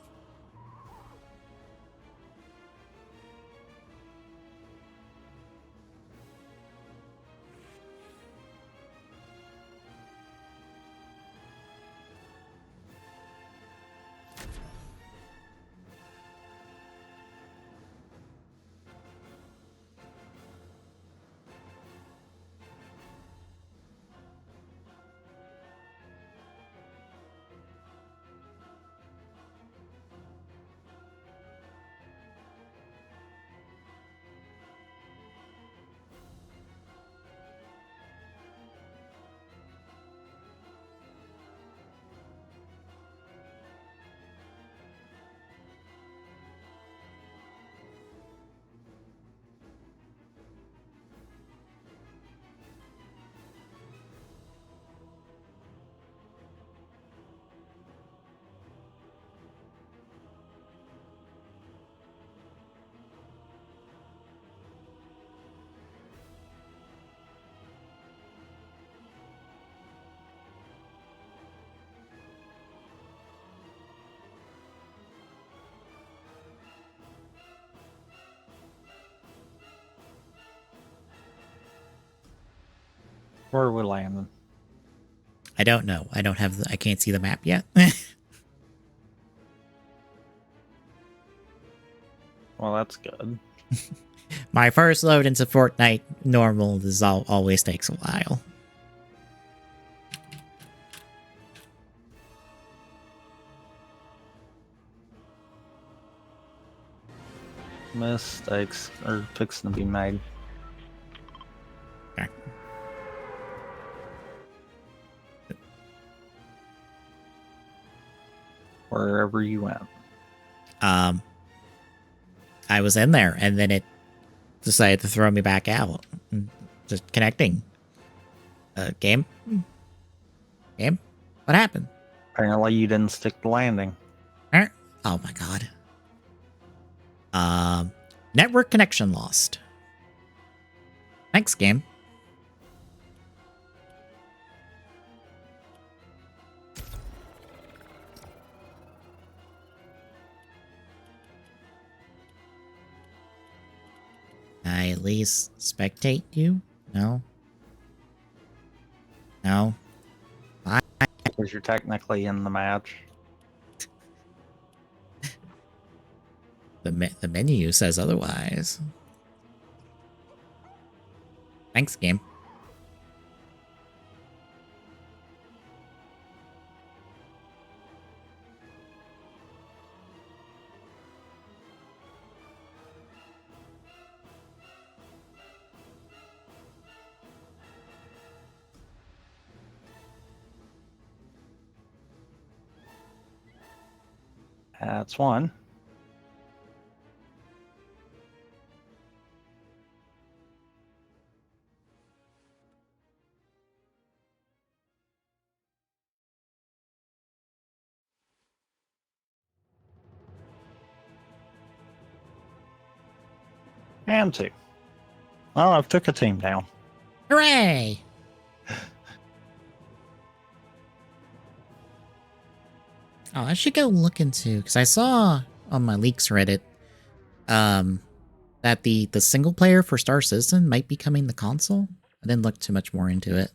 Where are we landing? I don't know. I don't have. I can't see the map yet. Well, that's good. My first load into Fortnite normal always takes a while. Mistakes are fixing to be made. Okay. Wherever you went. I was in there, and then it decided to throw me back out. Just connecting. Game? Game? What happened? Apparently you didn't stick the landing. Oh my god. Network connection lost. Thanks, game. I at least spectate you? No? No? Because you're technically in the match. The menu says otherwise. Thanks, game. That's one. And two. Well, I've took a team down. Hooray! Oh, I should go look into, because I saw on my leaks Reddit that the single player for Star Citizen might be coming to console. I didn't look too much more into it.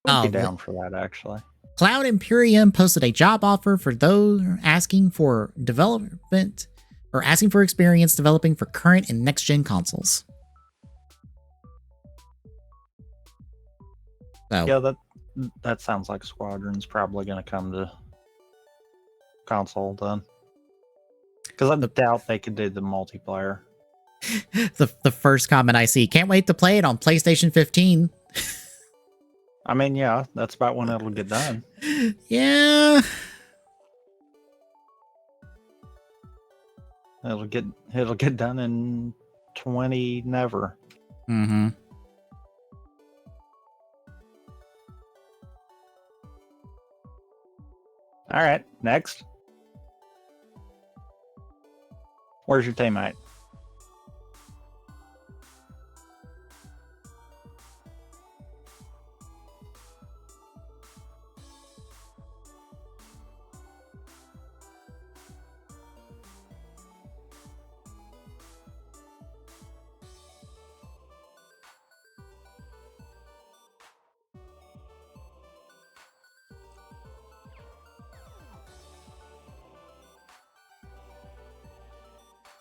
I'd be down for that, actually. Cloud Imperium posted a job offer for those asking for development or asking for experience developing for current and next gen consoles. So Yeah, that sounds like Squadron's probably going to come to console then. Because I doubt they could do the multiplayer. the first comment I see, can't wait to play it on PlayStation 15. I mean, yeah, that's about when it'll get done. Yeah. It'll get done in 20 never. Mm-hmm. All right, next. Where's your teammate?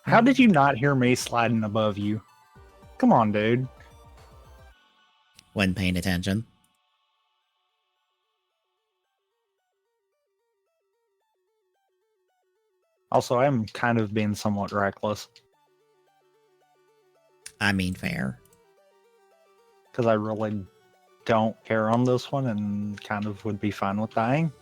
How did you not hear me sliding above you? Come on, dude. When paying attention. Also, I'm kind of being somewhat reckless. I mean, fair. Because I really don't care on this one and kind of would be fine with dying.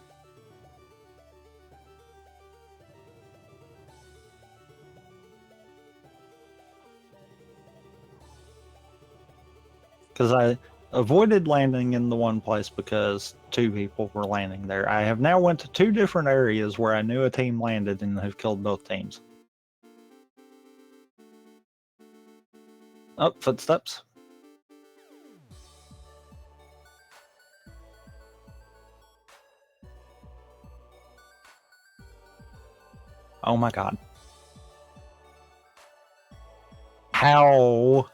Because I avoided landing in the one place because two people were landing there. I have now went to two different areas where I knew a team landed and have killed both teams. Oh, footsteps. Oh my god. How?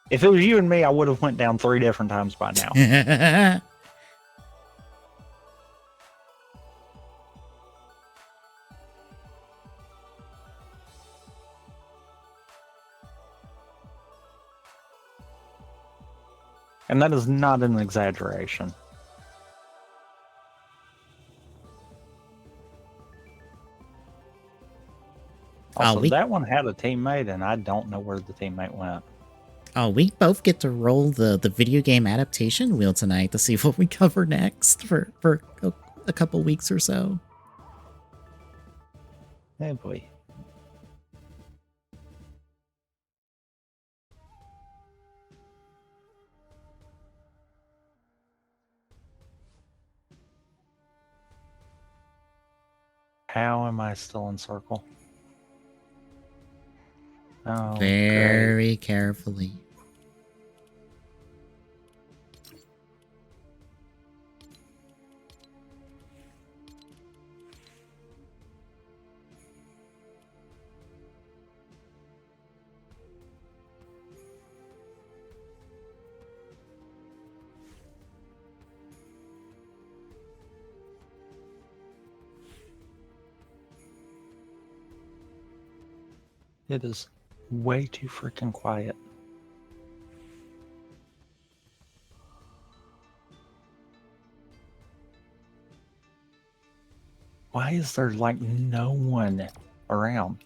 If it was you and me, I would have went down 3 different times by now. And that is not an exaggeration. Also, that one had a teammate, and I don't know where the teammate went. Oh, we both get to roll the video game adaptation wheel tonight to see what we cover next for a couple weeks or so. Hey, boy. How am I still in circle? Oh, very great. carefully. It is way too freaking quiet. Why is there like no one around?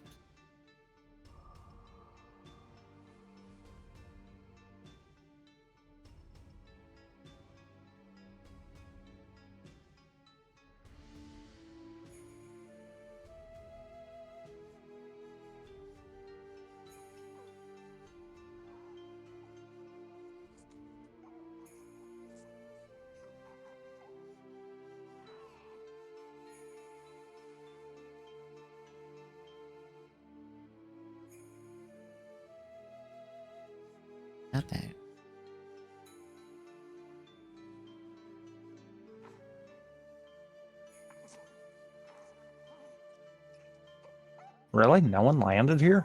Not that. Really? No one landed here?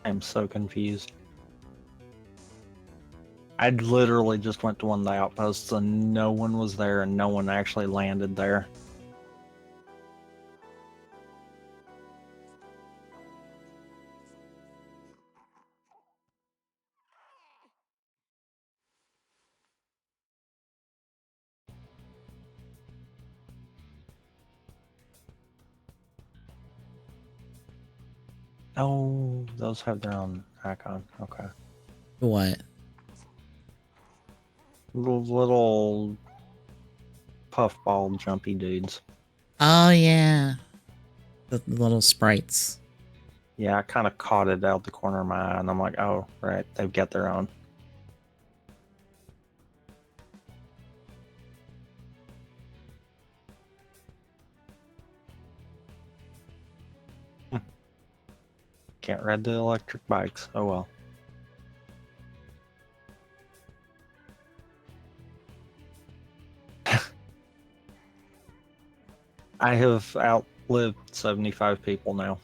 I'm so confused. I literally just went to one of the outposts and no one was there and no one actually landed there. Oh, those have their own icon. Okay. What? Little puffball jumpy dudes. Oh yeah, the little sprites. Yeah, I kind of caught it out the corner of my eye and I'm like, oh, right, they've got their own. Can't ride the electric bikes. Oh well. I have outlived 75 people now.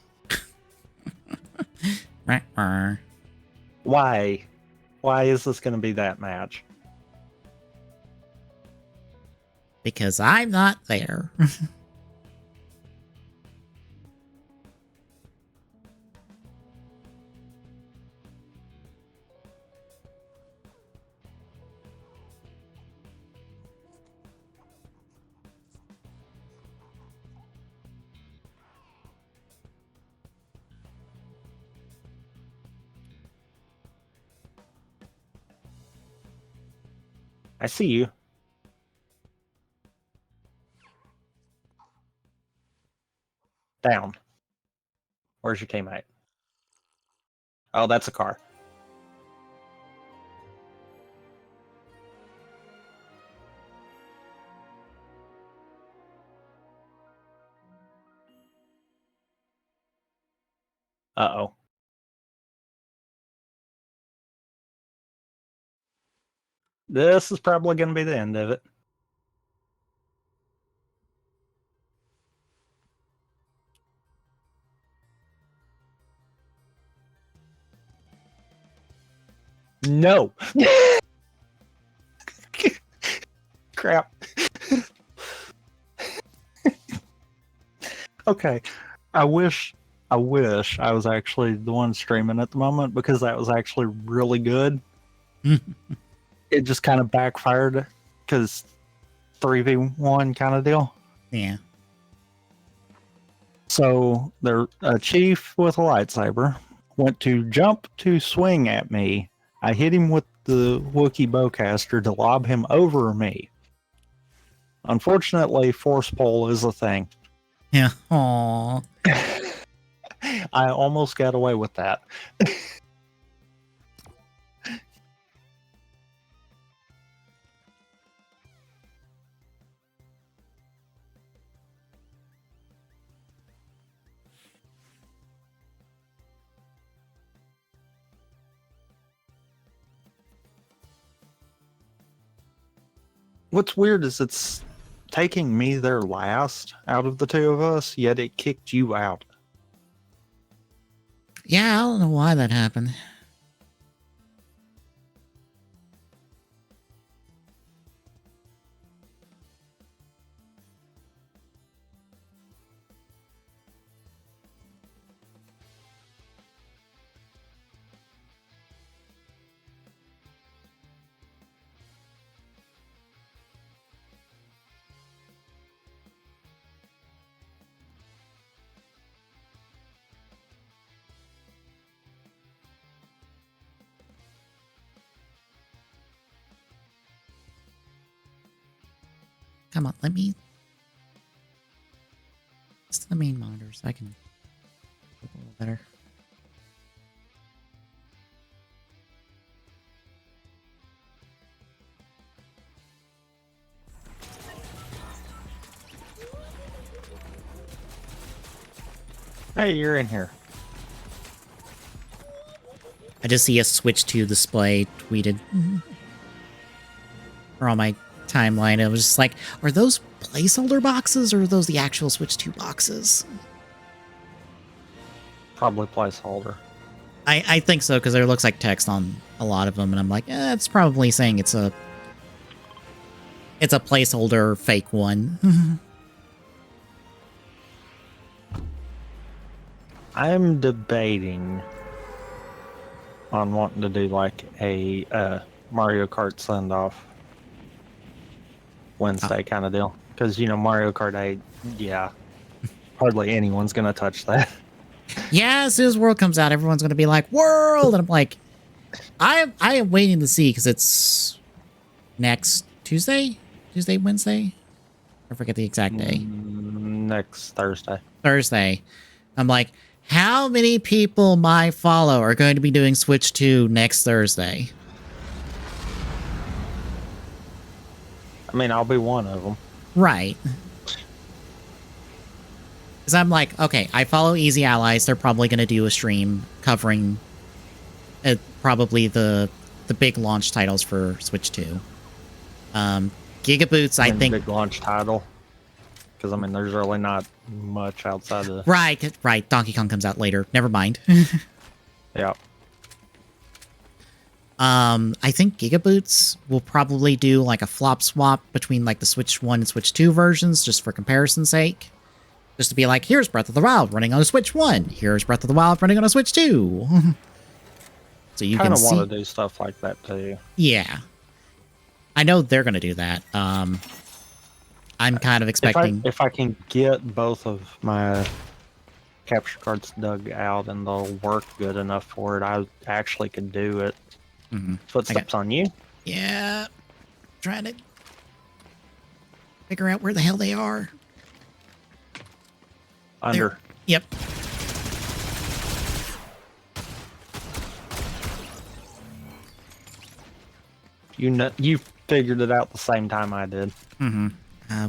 Why? Why is this going to be that match? Because I'm not there. I see you. Down. Where's your teammate? Oh, that's a car. Uh-oh. This is probably going to be the end of it. No. Crap. Okay. I wish I was actually the one streaming at the moment, because that was actually really good. It just kind of backfired because 3v1 kind of deal. Yeah. So a chief with a lightsaber went to jump to swing at me. I hit him with the Wookiee bowcaster to lob him over me. Unfortunately, force pull is a thing. Yeah. Aww. I almost got away with that. What's weird is it's taking me there last out of the two of us, yet it kicked you out. Yeah, I don't know why that happened. Come on, let me... It's the main monitor so I can look a little better. Hey, you're in here. I just see a Switch 2 display tweeted. Or on my timeline, it was just like, are those placeholder boxes or are those the actual Switch 2 boxes? Probably placeholder. I think so, because there looks like text on a lot of them, and I'm like, it's probably saying it's a placeholder fake one. I'm debating on wanting to do like a Mario Kart send-off Wednesday kind of deal. Because, Mario Kart 8, yeah, hardly anyone's going to touch that. Yeah, as soon as World comes out, everyone's going to be like, World! And I'm like, I am waiting to see, because it's next Tuesday? Tuesday, Wednesday? I forget the exact day. Next Thursday. Thursday. I'm like, how many people my follow are going to be doing Switch 2 next Thursday? I mean, I'll be one of them. Right. Because I'm like, okay, I follow Easy Allies. They're probably going to do a stream covering probably the big launch titles for Switch 2. Gigaboots, I think... Big launch title. Because, I mean, there's really not much outside of... Right. Donkey Kong comes out later. Never mind. Yeah. I think Gigaboots will probably do like a flop swap between like the Switch 1 and Switch 2 versions, just for comparison's sake. Just to be like, here's Breath of the Wild running on a Switch 1. Here's Breath of the Wild running on a Switch 2. So you can see... kind of want to do stuff like that too. Yeah. I know they're going to do that. I'm kind of expecting... If I can get both of my capture cards dug out and they'll work good enough for it, I actually could do it. Mm-hmm. Footsteps on you. Yeah. trying to figure out where the hell they are. Under. There. Yep. You figured it out the same time I did. Mm-hmm.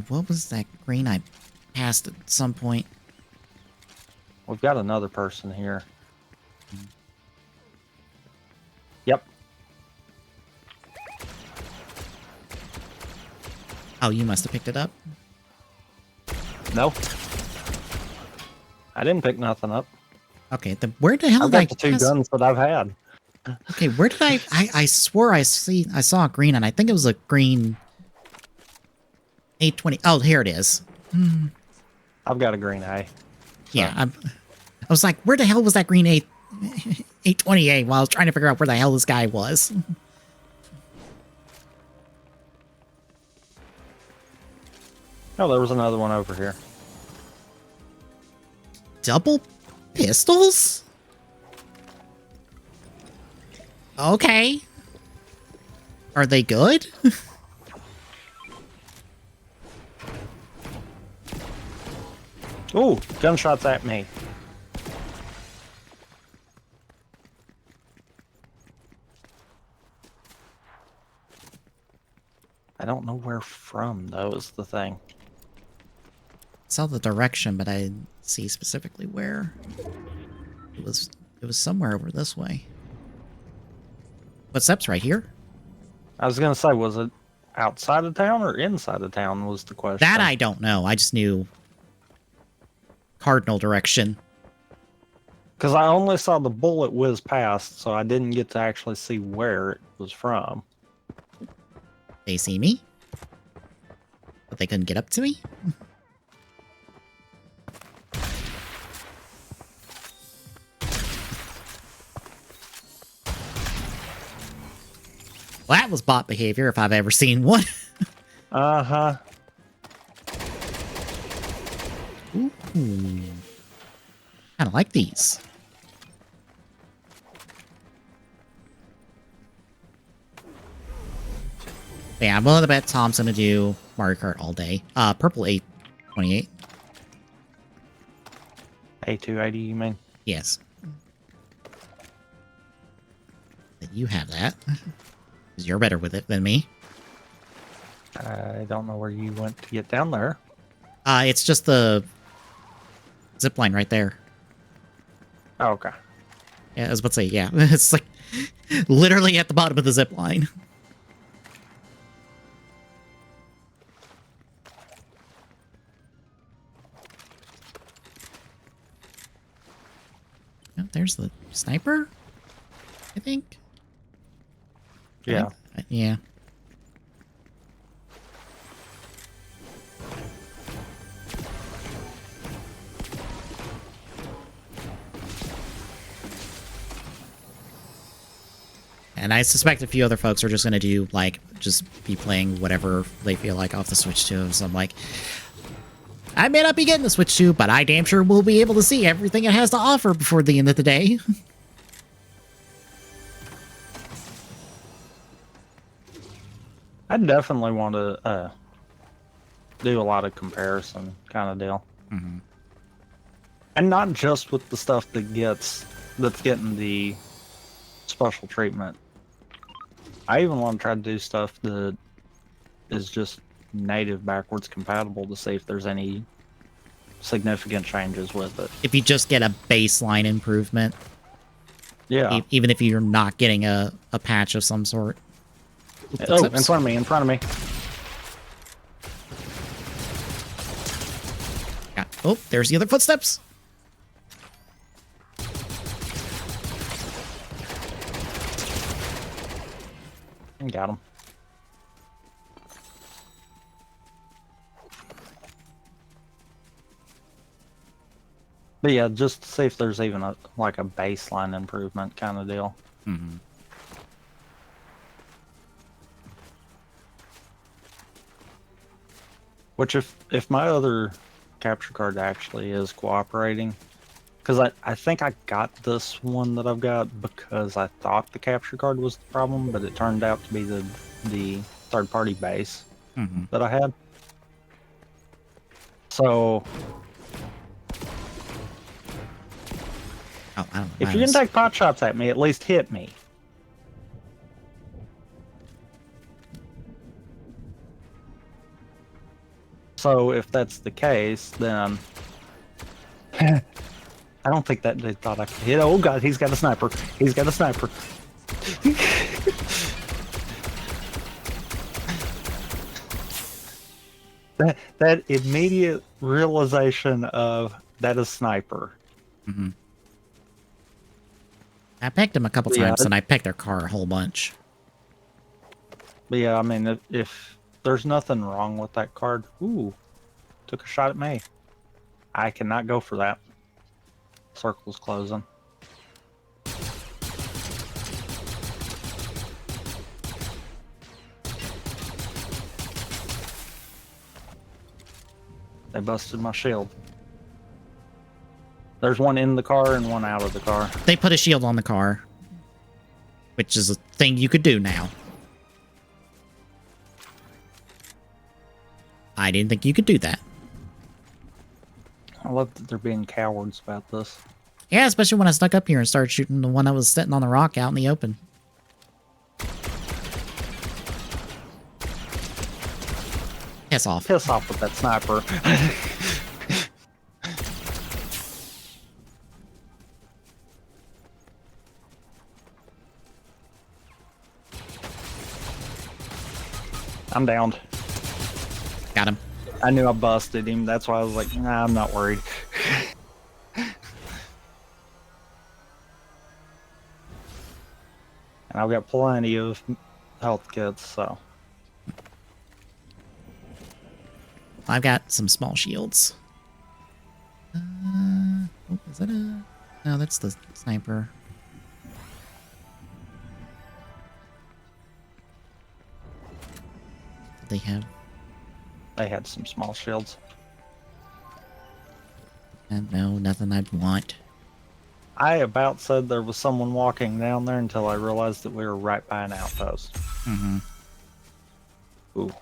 What was that green I passed at some point? We've got another person here. Yep. Oh, you must have picked it up. No. I didn't pick nothing up. Okay, where the hell I've did I got the two pass? guns that I've had. Okay, where did I swore I saw a green, and I think it was a green 820. Oh, here it is. I've got a green A. So. Yeah, I was like, where the hell was that green 820A while I was trying to figure out where the hell this guy was. Oh, there was another one over here. Double pistols? Okay. Are they good? Ooh, gunshots at me. I don't know where from, though, is the thing. Saw the direction, but I didn't see specifically where. It was somewhere over this way. Footsteps right here. I was gonna say, was it outside of town or inside of town was the question. That I don't know. I just knew cardinal direction. Because I only saw the bullet whiz past, so I didn't get to actually see where it was from. They see me, but they couldn't get up to me. Well, that was bot behavior if I've ever seen one. Uh-huh. Ooh. Kind of like these. Yeah, I'm willing to bet Tom's gonna do Mario Kart all day. Purple 828. A280, you mean? Yes. You have that. Because you're better with it than me. I don't know where you went to get down there. It's just the zip line right there. Oh, okay. Yeah, I was about to say, yeah. It's like literally at the bottom of the zip line. Oh, there's the sniper, I think. Yeah. Yeah. And I suspect a few other folks are just going to do, like, just be playing whatever they feel like off the Switch 2. So I'm like, I may not be getting the Switch 2, but I damn sure will be able to see everything it has to offer before the end of the day. I definitely want to do a lot of comparison kind of deal. Mm-hmm. And not just with the stuff that's getting the special treatment. I even want to try to do stuff that is just native backwards compatible to see if there's any significant changes with it. If you just get a baseline improvement. Yeah. Even if you're not getting a patch of some sort. Oh, in front of me, in front of me. Yeah. Oh, there's the other footsteps. Got him. But yeah, just to see if there's even a baseline improvement kind of deal. Mm-hmm. Which if my other capture card actually is cooperating, because I think I got this one that I've got because I thought the capture card was the problem, but it turned out to be the third-party base Mm-hmm. that I had. So Oh, I don't know. if you're gonna take pot shots at me, at least hit me. So if that's the case, then I don't think that they thought I could hit. Oh god, he's got a sniper. He's got a sniper. that immediate realization of that is sniper. Mm-hmm. I pecked him a couple Yeah. times, and I pecked their car a whole bunch. But yeah, I mean, if there's nothing wrong with that card, ooh, took a shot at me. I cannot go for that. Circle's closing. They busted my shield. There's one in the car and one out of the car. They put a shield on the car, which is a thing you could do now. I didn't think you could do that. I love that they're being cowards about this. Yeah, especially when I stuck up here and started shooting the one that was sitting on the rock out in the open. Piss off. Piss off with that sniper. I'm downed. Got him. I knew I busted him. That's why I was like, nah, I'm not worried. And I've got plenty of health kits, so. I've got some small shields. Oh, is that a... No, that's the sniper. Did they have... They had some small shields. No, nothing I'd want. I about said there was someone walking down there until I realized that we were right by an outpost. Mm-hmm. Ooh.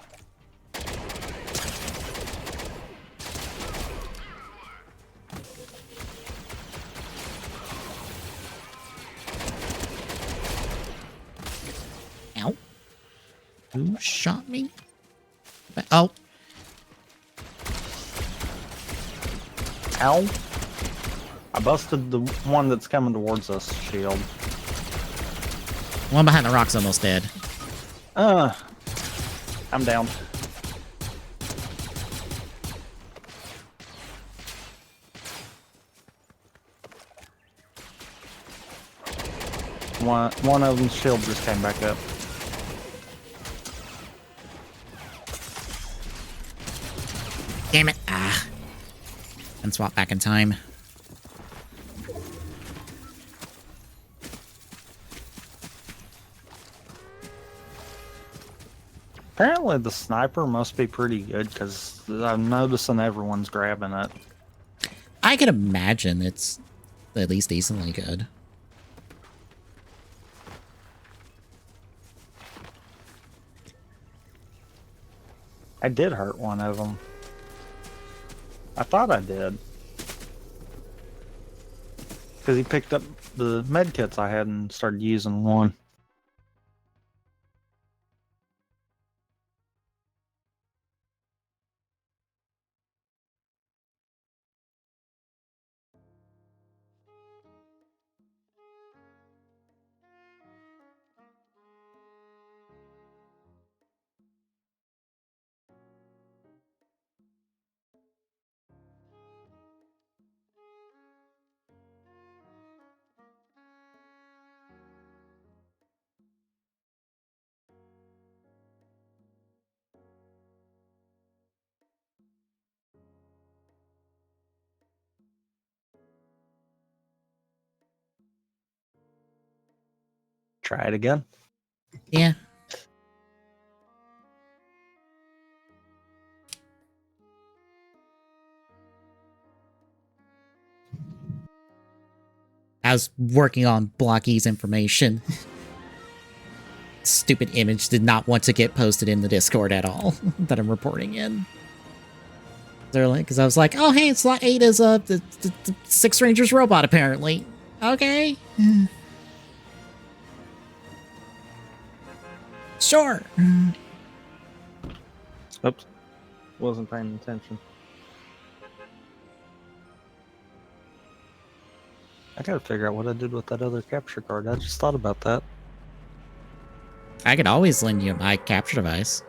Ow. Who shot me? Oh. Ow. I busted the one that's coming towards us shield. One behind the rock's almost dead. I'm down. One of them's shield just came back up. Damn it. Ah. And swap back in time. Apparently the sniper must be pretty good because I'm noticing everyone's grabbing it. I can imagine it's at least decently good. I did hurt one of them. I thought I did. Because he picked up the med kits I had and started using one. Try it again. Yeah. I was working on Blocky's information. stupid image did not want to get posted in the Discord at all that I'm reporting in. They're like, because I was like, oh, hey, slot 8 is the Six Rangers robot, apparently. Okay. Sure. Oops. Wasn't paying attention. I gotta figure out what I did with that other capture card. I just thought about that. I could always lend you my capture device.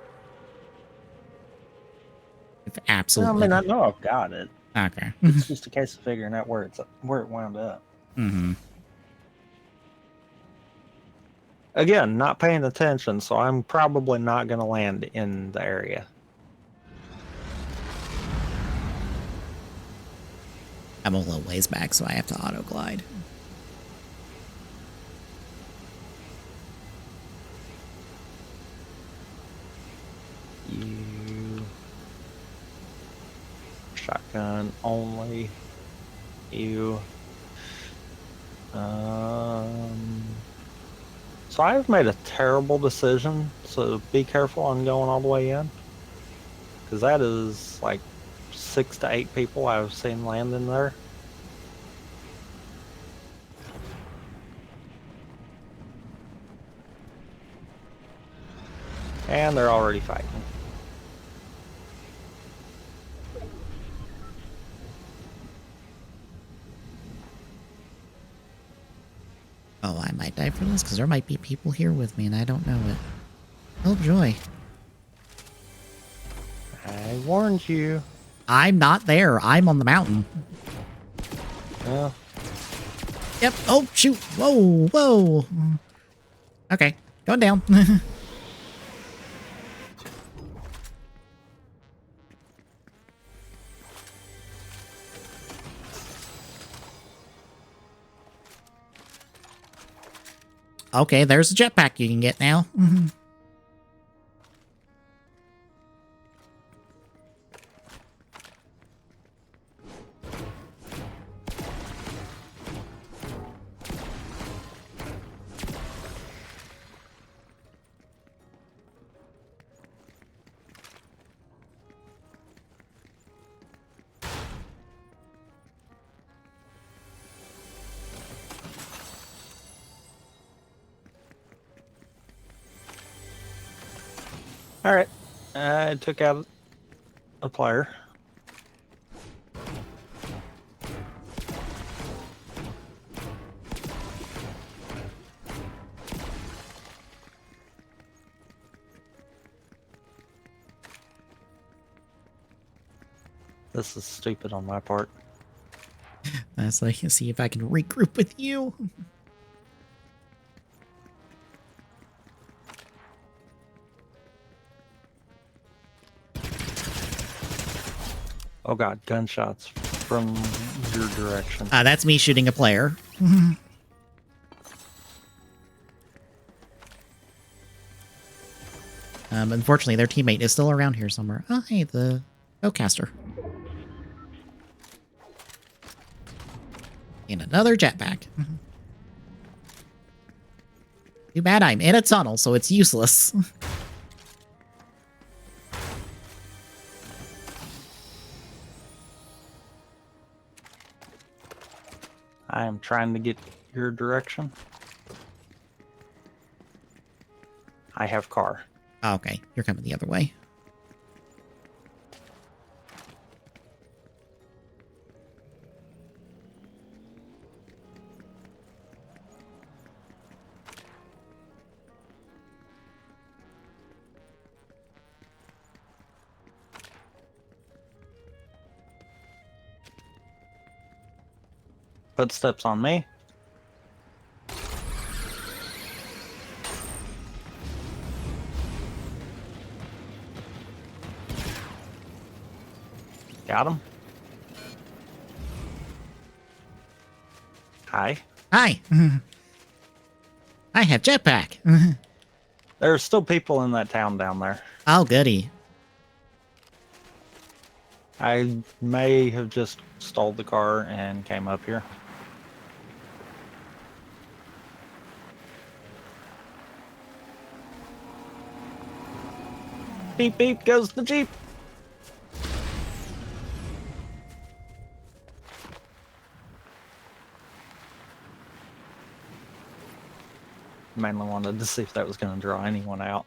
If absolutely. I know I've got it. Okay. It's just a case of figuring out where it wound up. Mm-hmm. Again, not paying attention, so I'm probably not going to land in the area. I'm a little ways back, so I have to auto glide. You shotgun only. You. So I've made a terrible decision. So be careful on going all the way in, because that is like 6 to 8 people I've seen land in there. And they're already fighting. Oh, I might die for this, because there might be people here with me, and I don't know it. Oh, joy. I warned you. I'm not there. I'm on the mountain. Yeah. Yep. Oh, shoot. Whoa, whoa. Okay. Going down. Okay, there's a jetpack you can get now. All right. I took out a player. This is stupid on my part. That's like, see if I can regroup with you. Oh god, gunshots from your direction. That's me shooting a player. Unfortunately, their teammate is still around here somewhere. Oh, hey, the Bowcaster. And another jetpack. Too bad I'm in a tunnel, so it's useless. I am trying to get your direction. I have car. Oh, okay, you're coming the other way. Footsteps on me. Got him. Hi. Hi. I have jetpack. There are still people in that town down there. Oh, goody. I may have just stole the car and came up here. Beep beep goes the Jeep. Mainly wanted to see if that was going to draw anyone out.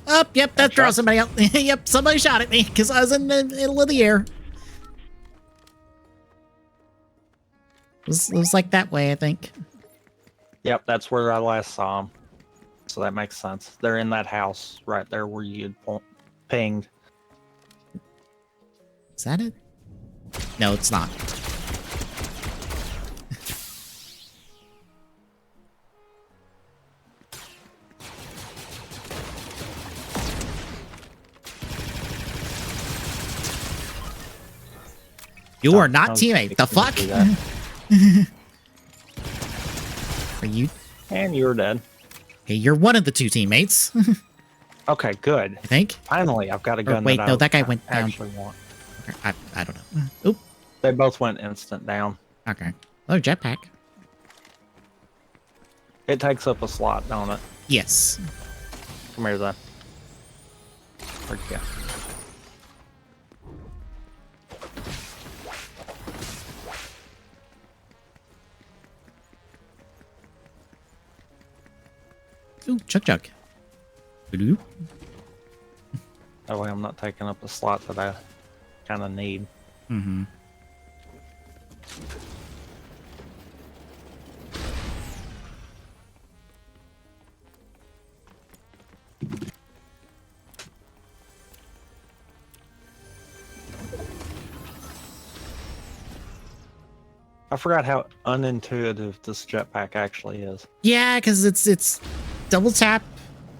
Oh, yep, that draws shots? somebody out. Yep, somebody shot at me because I was in the middle of the air. It was like that way, I think. Yep, that's where I last saw them. So that makes sense. They're in that house right there where you had pinged. Is that it? No, it's not. You are not teammate. The fuck? Are you? And you're dead. Hey, you're one of the two teammates. Okay, good. I think. Finally, I've got a gun. Wait, that no, I that guy went down. actually want. Okay, I don't know. Oop. They both went instant down. Okay. Oh, jetpack. It takes up a slot, don't it? Yes. Come here, then. Where'd you go? Ooh, Chuck. Hello? That way I'm not taking up a slot that I kind of need. Mm-hmm. I forgot how unintuitive this jetpack actually is. Yeah, because it's double tap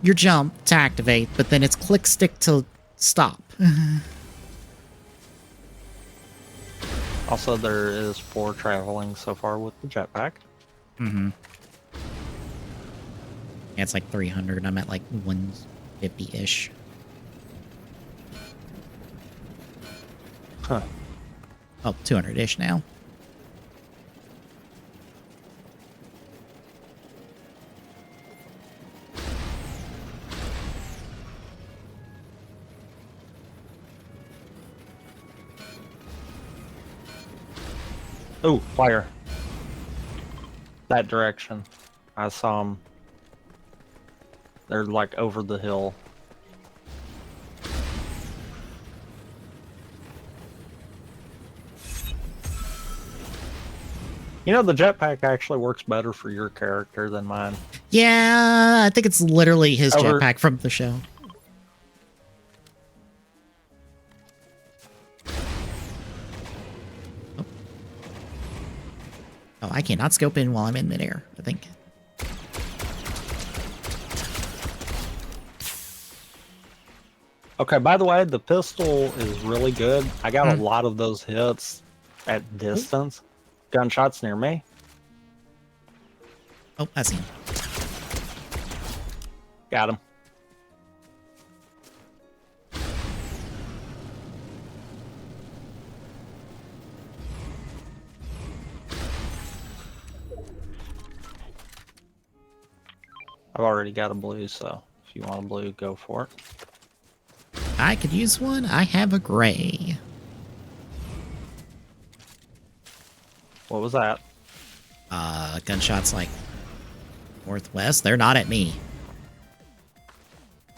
your jump to activate, but then it's click stick to stop. Also, there is 4 traveling so far with the jetpack. Mm-hmm. Yeah, it's like 300. I'm at like 150-ish. Huh. Oh, 200-ish now. Oh, fire. That direction. I saw them. They're like over the hill. You know, the jetpack actually works better for your character than mine. Yeah, I think it's literally his Over. jetpack from the show. Oh, I cannot scope in while I'm in midair, I think. Okay, by the way, the pistol is really good. I got a lot of those hits at distance. Gunshots near me. Oh, I see him. Got him. I've already got a blue, so if you want a blue, go for it. I could use one. I have a gray. What was that? Gunshots like northwest. They're not at me.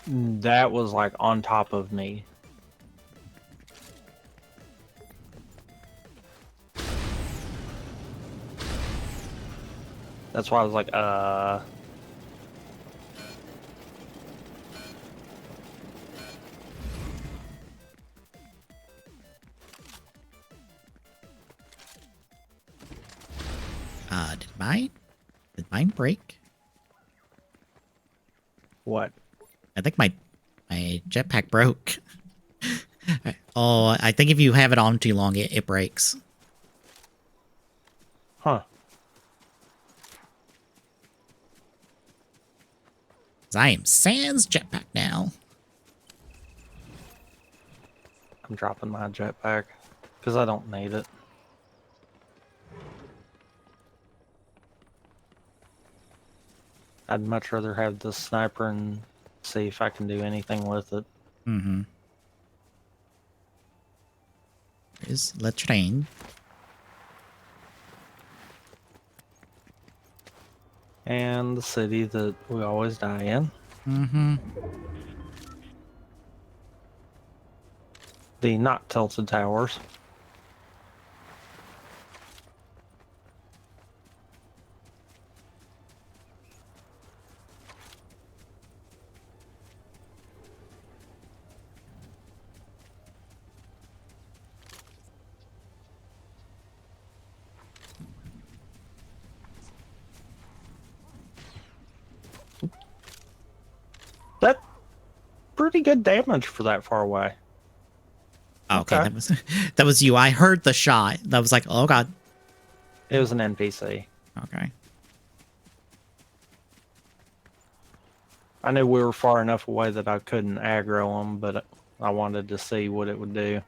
That was like on top of me. That's why I was like, Did mine break? What? I think my jetpack broke. Oh, I think if you have it on too long, it breaks. Huh. 'Cause I am sans jetpack now. I'm dropping my jetpack because I don't need it. I'd much rather have the sniper and see if I can do anything with it. Mm-hmm. Is the train. And the city that we always die in. Mm-hmm. The not tilted towers. That pretty good damage for that far away. Okay, that was you. I heard the shot. That was like, oh god. It was an NPC. Okay. I knew we were far enough away that I couldn't aggro them, but I wanted to see what it would do.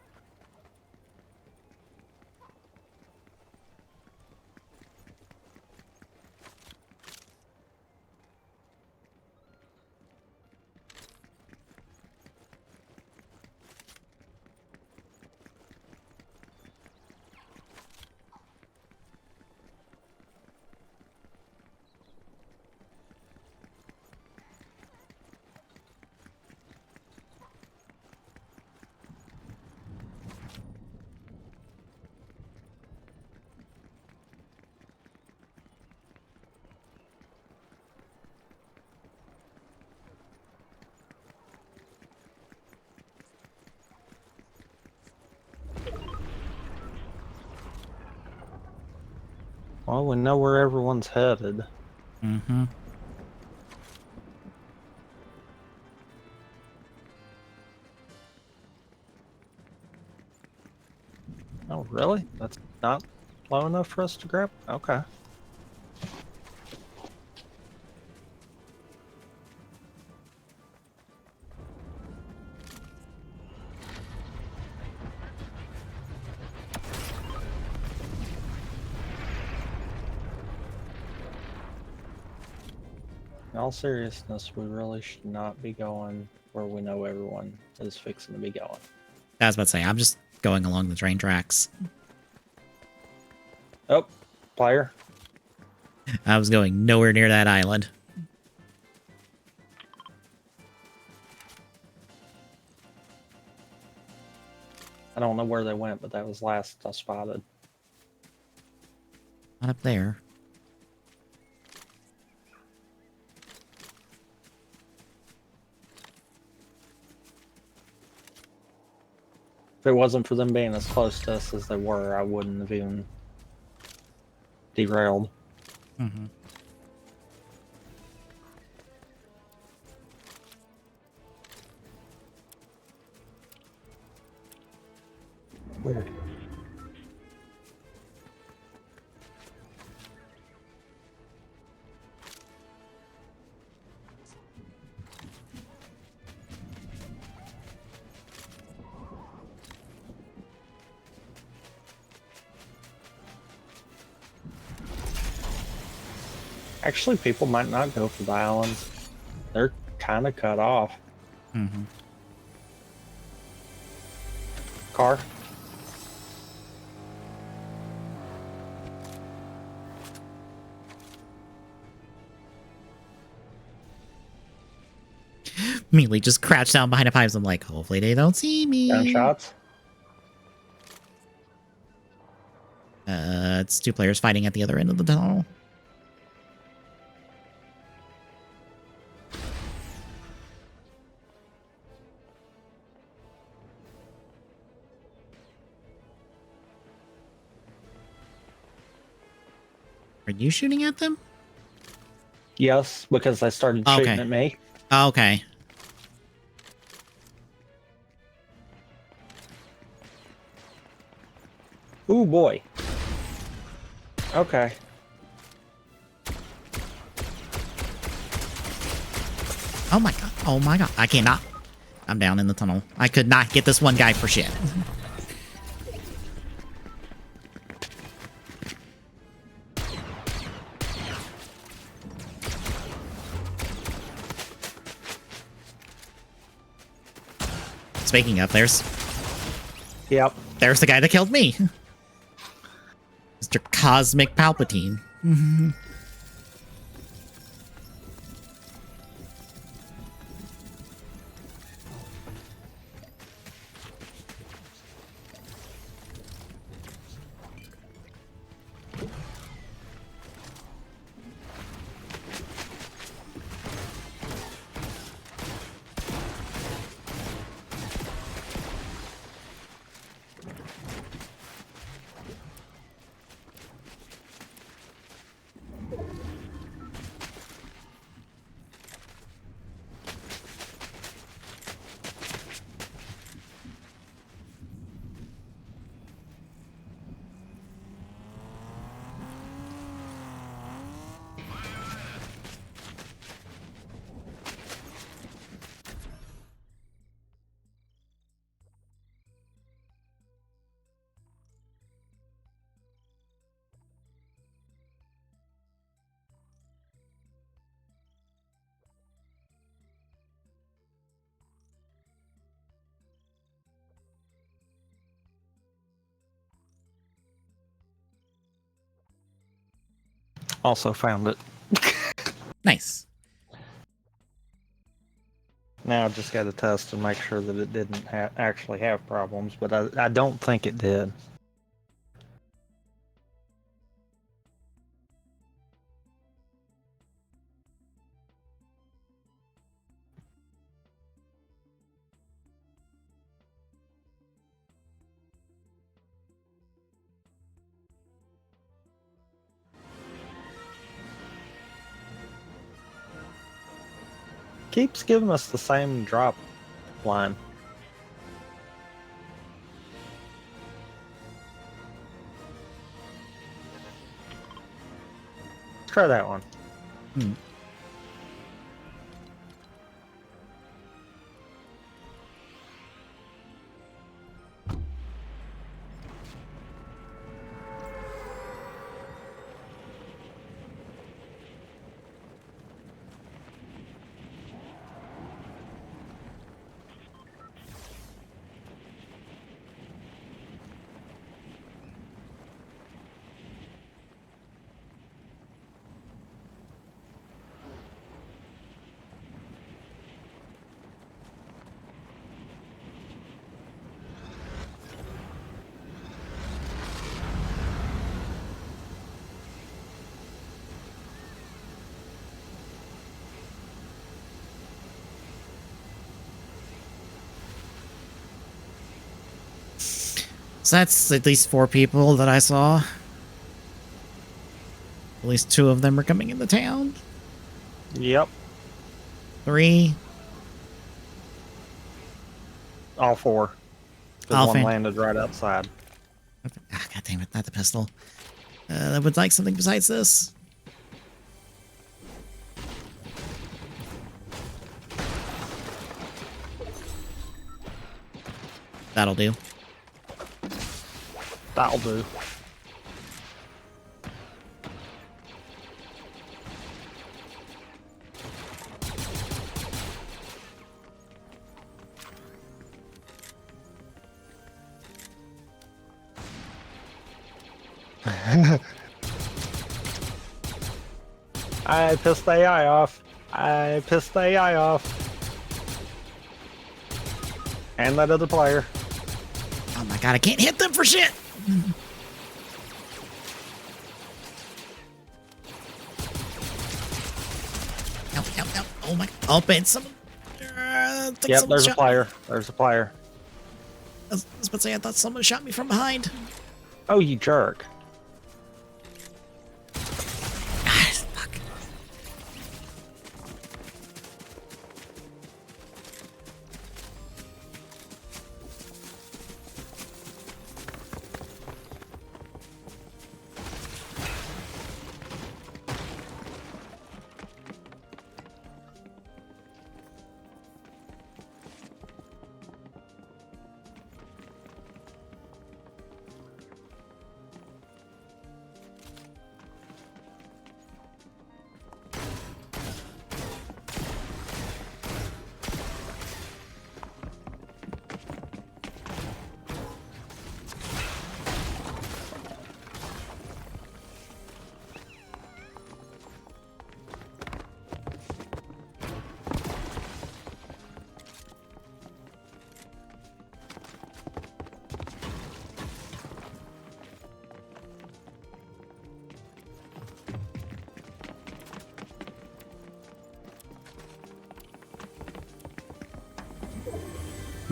Well, we know where everyone's headed. Mm-hmm. Oh, really? That's not low enough for us to grab? Okay. In all seriousness, we really should not be going where we know everyone is fixing to be going. I was about to say, I'm just going along the train tracks. Oh, player. I was going nowhere near that island. I don't know where they went, but that was last I spotted. Not up there. If it wasn't for them being as close to us as they were, I wouldn't have even derailed. Mm-hmm. Weird. Actually, people might not go for the islands. They're kind of cut off. Mm-hmm. Car. Immediately just crouch down behind a pipe. I'm like, hopefully they don't see me. Gunshots. It's two players fighting at the other end of the tunnel. Are you shooting at them? Yes, because they started shooting at me. Okay. Ooh, boy. Okay. Oh my god. Oh my god. I cannot. I'm down in the tunnel. I could not get this one guy for shit. speaking of, there's Yep. the guy that killed me. Mr. Cosmic Palpatine. Also found it. Nice. Now I just got to test and make sure that it didn't actually have problems, but I don't think it did. Keeps giving us the same drop line. Let's try that one. So that's at least 4 people that I saw. At least 2 of them are coming into town. Yep. 3. All 4. The All one fan- landed right outside. Ah, God damn it, not the pistol. I would like something besides this. That'll do. That'll do. I pissed the AI off. I pissed the AI off. And that other player. Oh my god, I can't hit them for shit! Help. Oh my... Oh, man, someone... Yep, there's a player. There's a player. I was about to say, I thought someone shot me from behind. Oh, you jerk. Ah, fuck.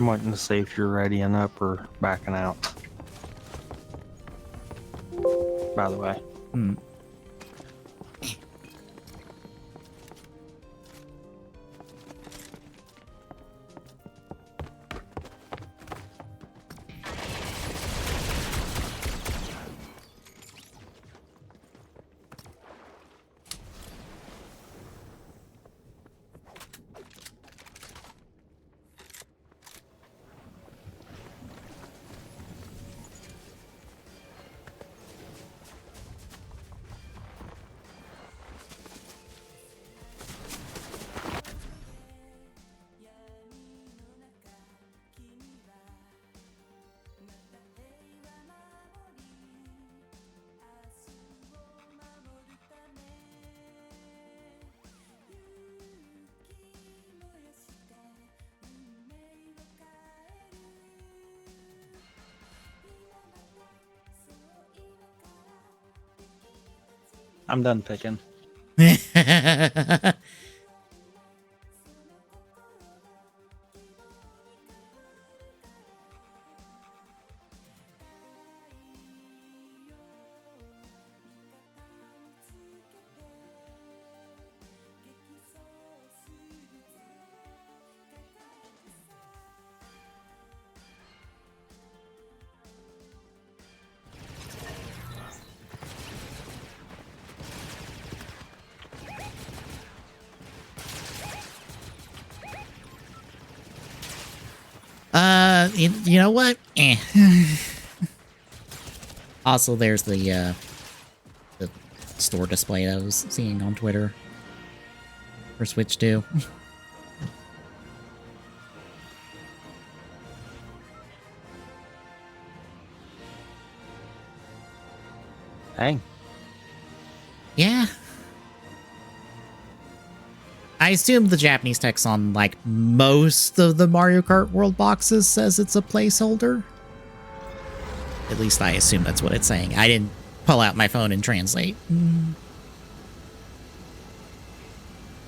I'm waiting to see if you're readying up or backing out. By the way. Hmm. I'm done picking. You know what? Eh. Also, there's the store display I was seeing on Twitter for Switch 2. Dang. Yeah. I assume the Japanese text on, like, most of the Mario Kart World boxes says it's a placeholder. At least I assume that's what it's saying. I didn't pull out my phone and translate.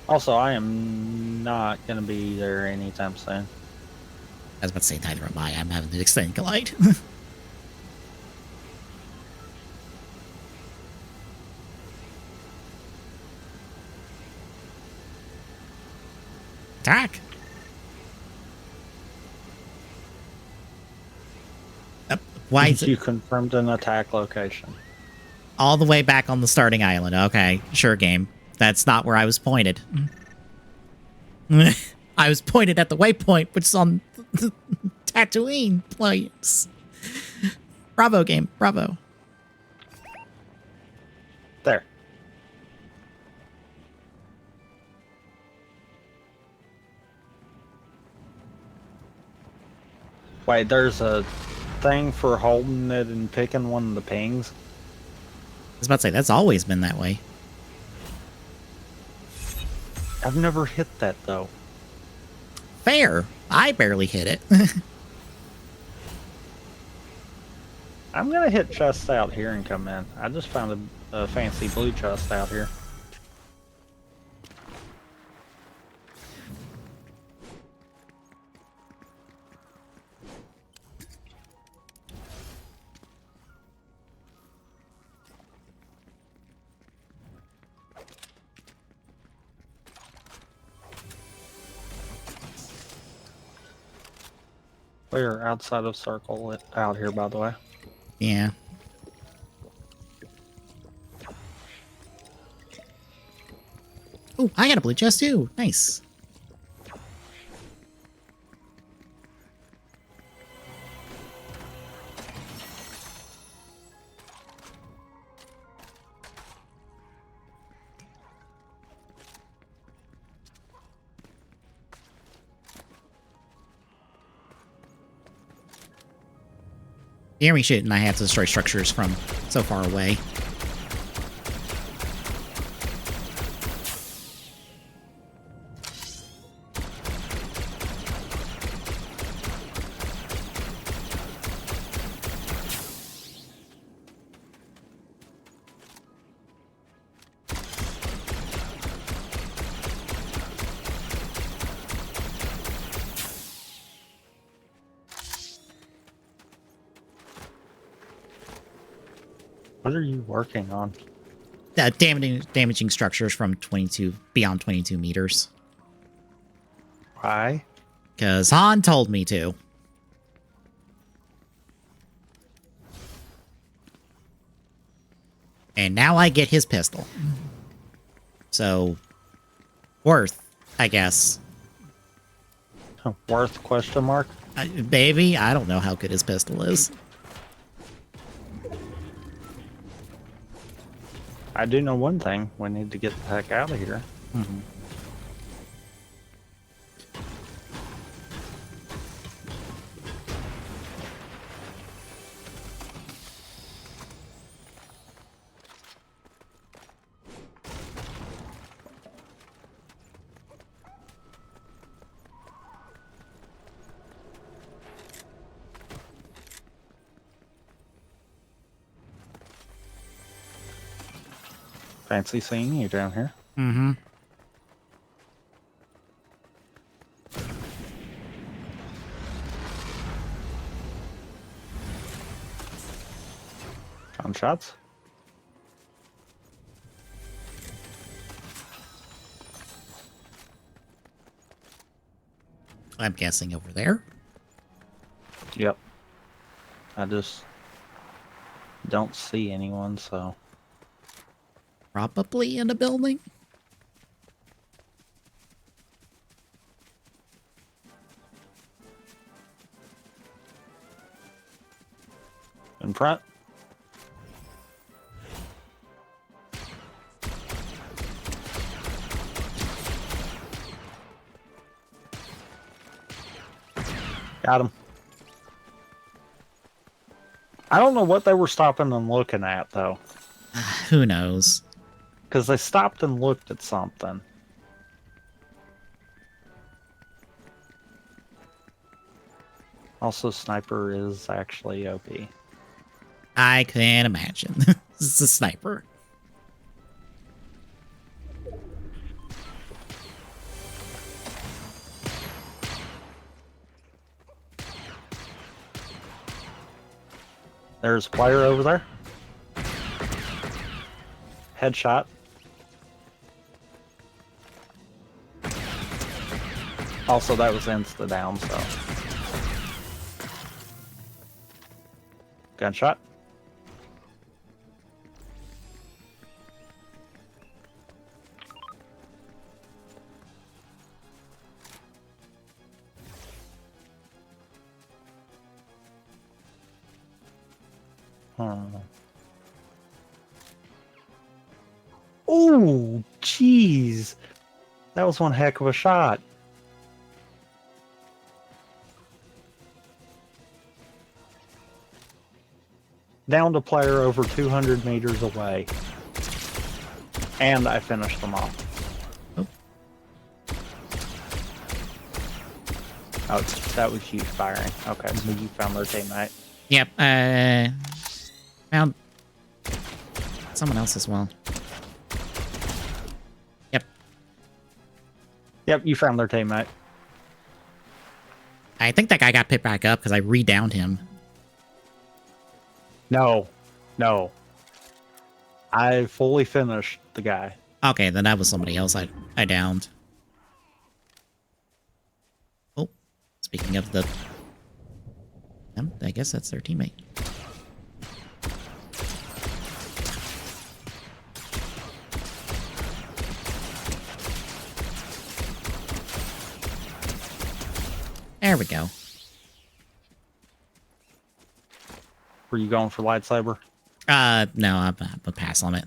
Also, I am not going to be there anytime soon. I was about to say, neither am I. I'm having to extend Collide. Attack! Why is You it confirmed an attack location. all the way back on the starting island? Okay, sure, game. That's not where I was pointed. I was pointed at the waypoint, which is on the Tatooine place. Bravo, game. Bravo. There. Wait, there's a thing for holding it and picking one of the pings? I was about to say, that's always been that way. I've never hit that, though. Fair. I barely hit it. I'm gonna hit chests out here and come in. I just found a fancy blue chest out here. We're outside of circle out here, by the way. Yeah. Oh, I got a blue chest too. Nice. You hear me shoot, and I have to destroy structures from so far away. What are you working on? Damaging structures from 22 beyond 22 meters. Why? Because Han told me to. And now I get his pistol. So, worth, I guess. Worth question mark? Baby, I don't know how good his pistol is. I do know one thing. We need to get the heck out of here. Mm-hmm. Fancy seeing you down here. Mm-hmm. Gunshots? I'm guessing over there. Yep. I just don't see anyone, so... Probably in a building. In front? Got him. I don't know what they were stopping and looking at, though. Who knows? Because they stopped and looked at something. Also, sniper is actually OP. I can't imagine. It's a sniper. There's a player over there. Headshot. Also, that was insta down, so. Gunshot. Oh, jeez. That was one heck of a shot. Downed a player over 200 meters away. And I finished them off. Oh. Oh, that was you firing. Okay, so you found their teammate. Yep. Found someone else as well. Yep. Yep, you found their teammate. I think that guy got picked back up because I re-downed him. No. No. I fully finished the guy. Okay, then that was somebody else I downed. Oh, speaking of the... I guess that's their teammate. There we go. Were you going for lightsaber? No, I'm a pass on it.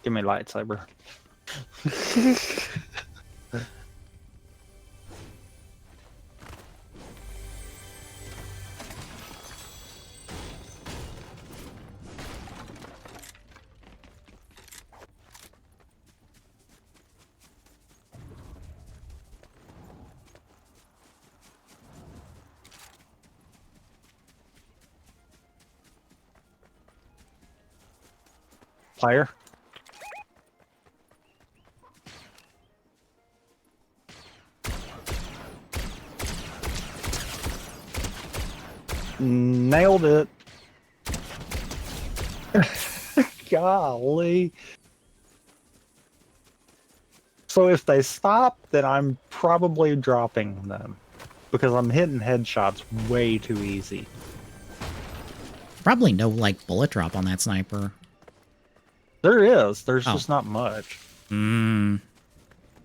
Give me lightsaber. Player? Nailed it. Golly. So if they stop, then I'm probably dropping them. Because I'm hitting headshots way too easy. Probably no, like, bullet drop on that sniper. There is. There's Oh. just not much. Mm.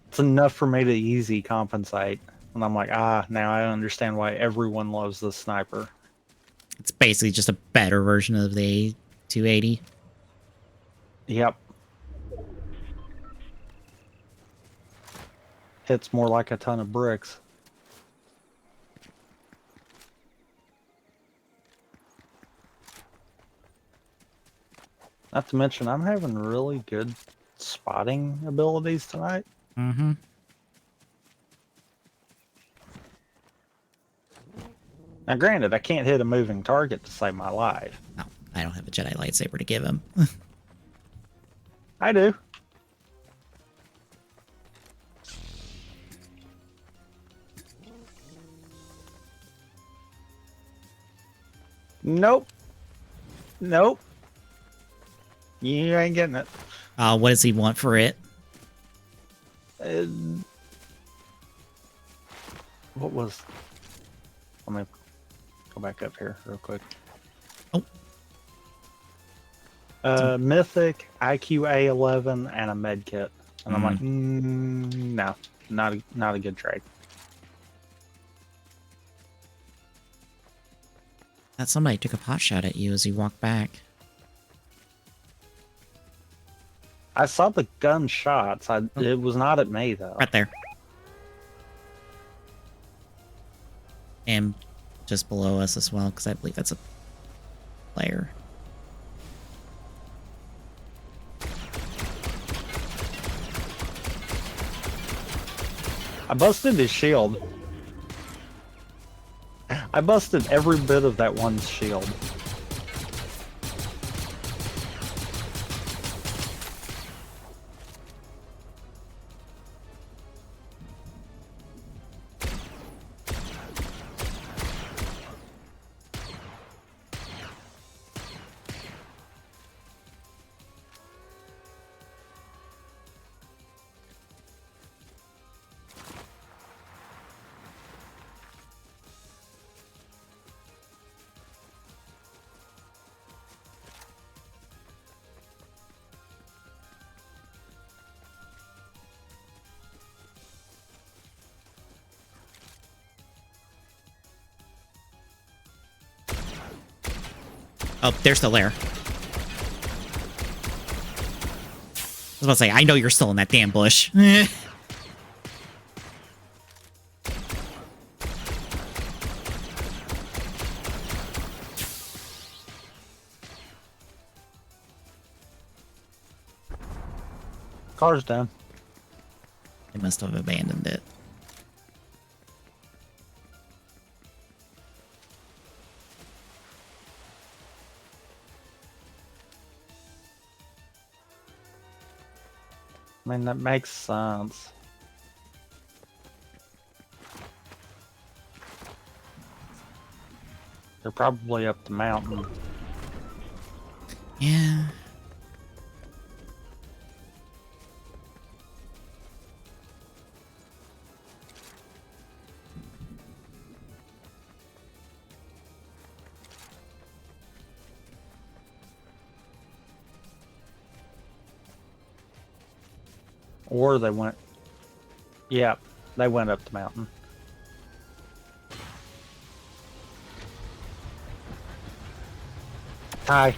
It's enough for me to easy compensate. And I'm like, now I understand why everyone loves this sniper. It's basically just a better version of the 280. Yep. Hits more like a ton of bricks. Not to mention, I'm having really good spotting abilities tonight. Mm-hmm. Now, granted, I can't hit a moving target to save my life. Oh, I don't have a Jedi lightsaber to give him. I do. Nope. Nope. You ain't getting it. What does he want for it? What was... Let me go back up here real quick. Oh. Mythic, IQA 11, and a med kit. And I'm like, no, not a good trade. That somebody took a pot shot at you as you walked back. I saw the gun shots. It was not at me though. Right there. And just below us as well, because I believe that's a player. I busted his shield. I busted every bit of that one's shield. Oh, they're still there. I was about to say, I know you're still in that damn bush. Car's down. They must have abandoned it. I mean, that makes sense. They're probably up the mountain. Yeah. Or they went... Yeah, they went up the mountain. Hi.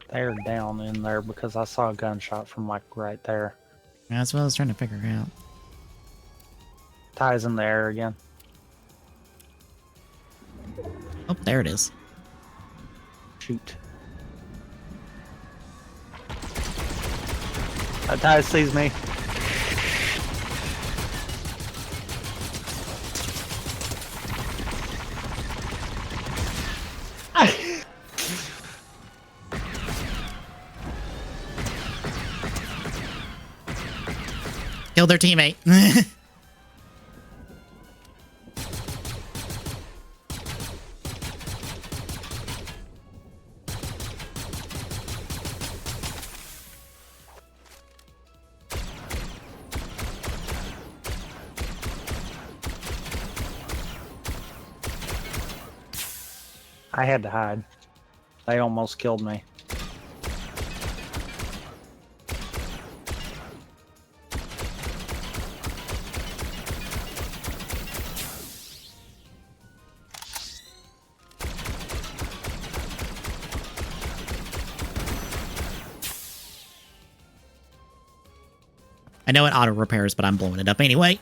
They're down in there because I saw a gunshot from like right there. That's what I was trying to figure out. Ty's in the air again. Oh, there it is. Shoot. Ty sees me. Killed their teammate. I had to hide. They almost killed me. I know it auto repairs, but I'm blowing it up anyway.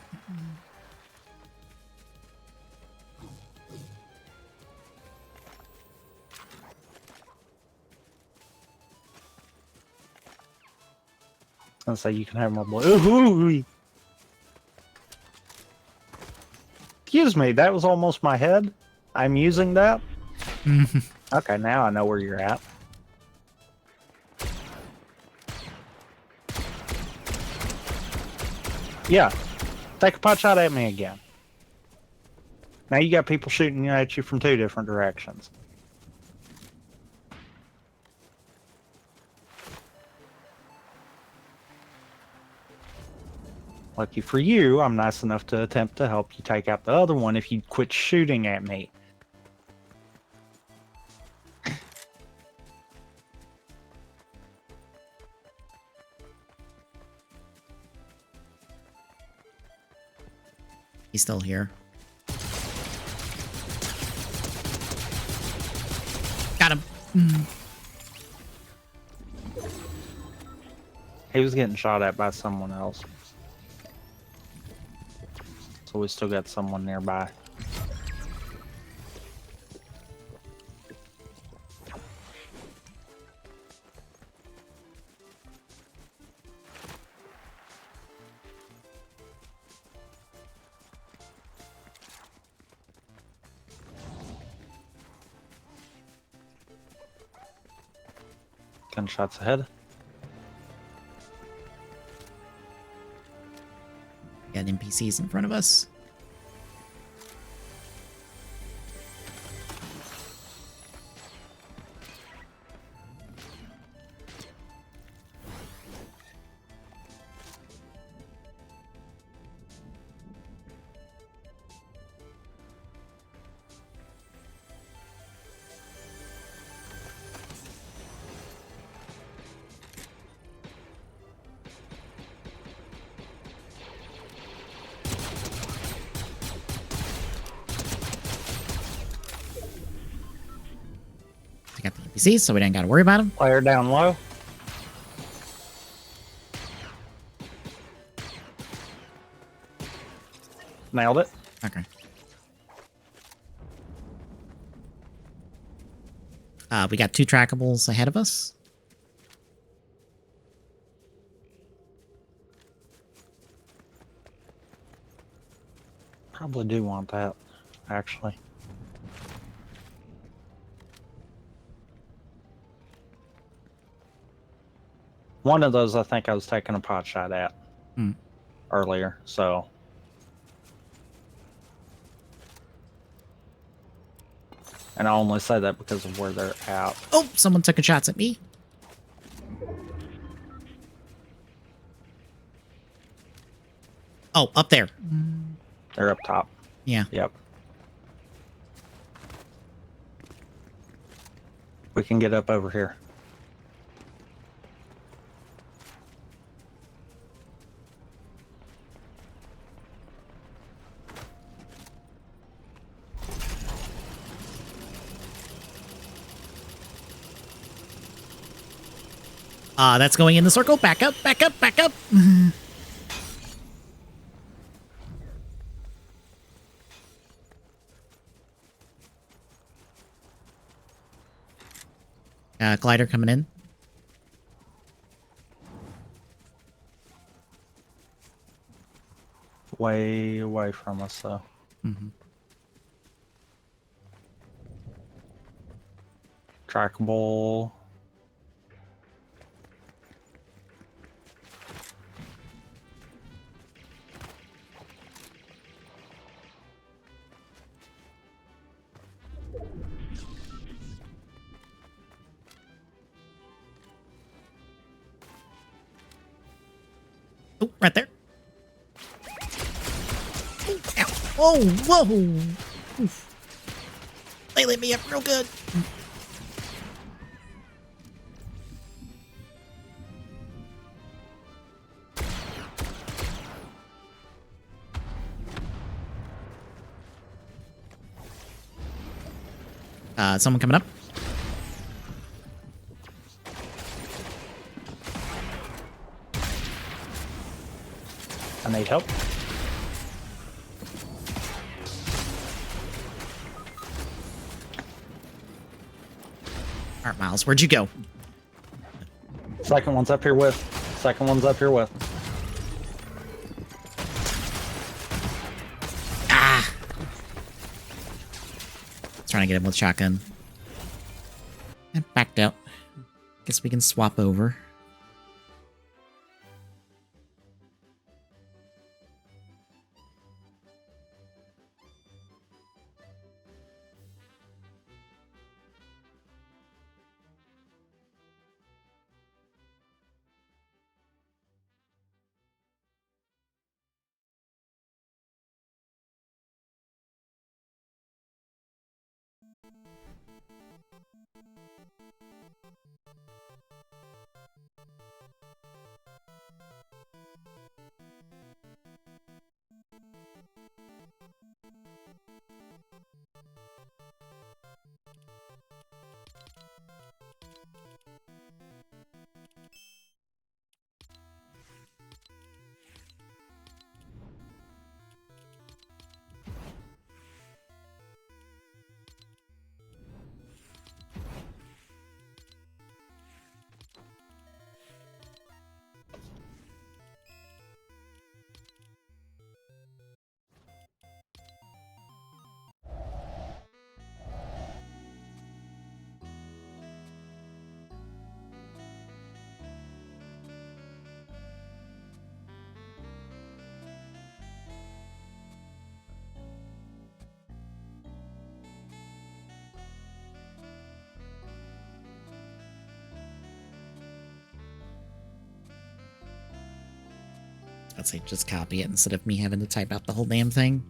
I'll say you can have more blue. Ooh. Excuse me, that was almost my head. I'm using that. Okay, now I know where you're at. Yeah, take a pot shot at me again. Now you got people shooting at you from 2 different directions. Lucky for you, I'm nice enough to attempt to help you take out the other one if you quit shooting at me. He's still here. Got him. He was getting shot at by someone else. So we still got someone nearby. Gunshots ahead. Got NPCs in front of us. Got the NPCs, so we didn't got to worry about them. Player down low. Nailed it. Okay. We got 2 trackables ahead of us. Probably do want that, actually. One of those I think I was taking a pot shot at earlier, so. And I only say that because of where they're at. Oh, someone took a shots at me. Oh, up there. They're up top. Yeah. Yep. We can get up over here. That's going in the circle. Back up, back up, back up. Glider coming in. Way away from us, though. Mm-hmm. Trackable. Oh, right there. Ow. Oh, whoa. Oof. They lit me up real good. Someone coming up. I need help. All right, Miles, where'd you go? Second one's up here with. Second one's up here with. Ah! Trying to get him with shotgun. And backed out. Guess we can swap over. I'd say just copy it instead of me having to type out the whole damn thing.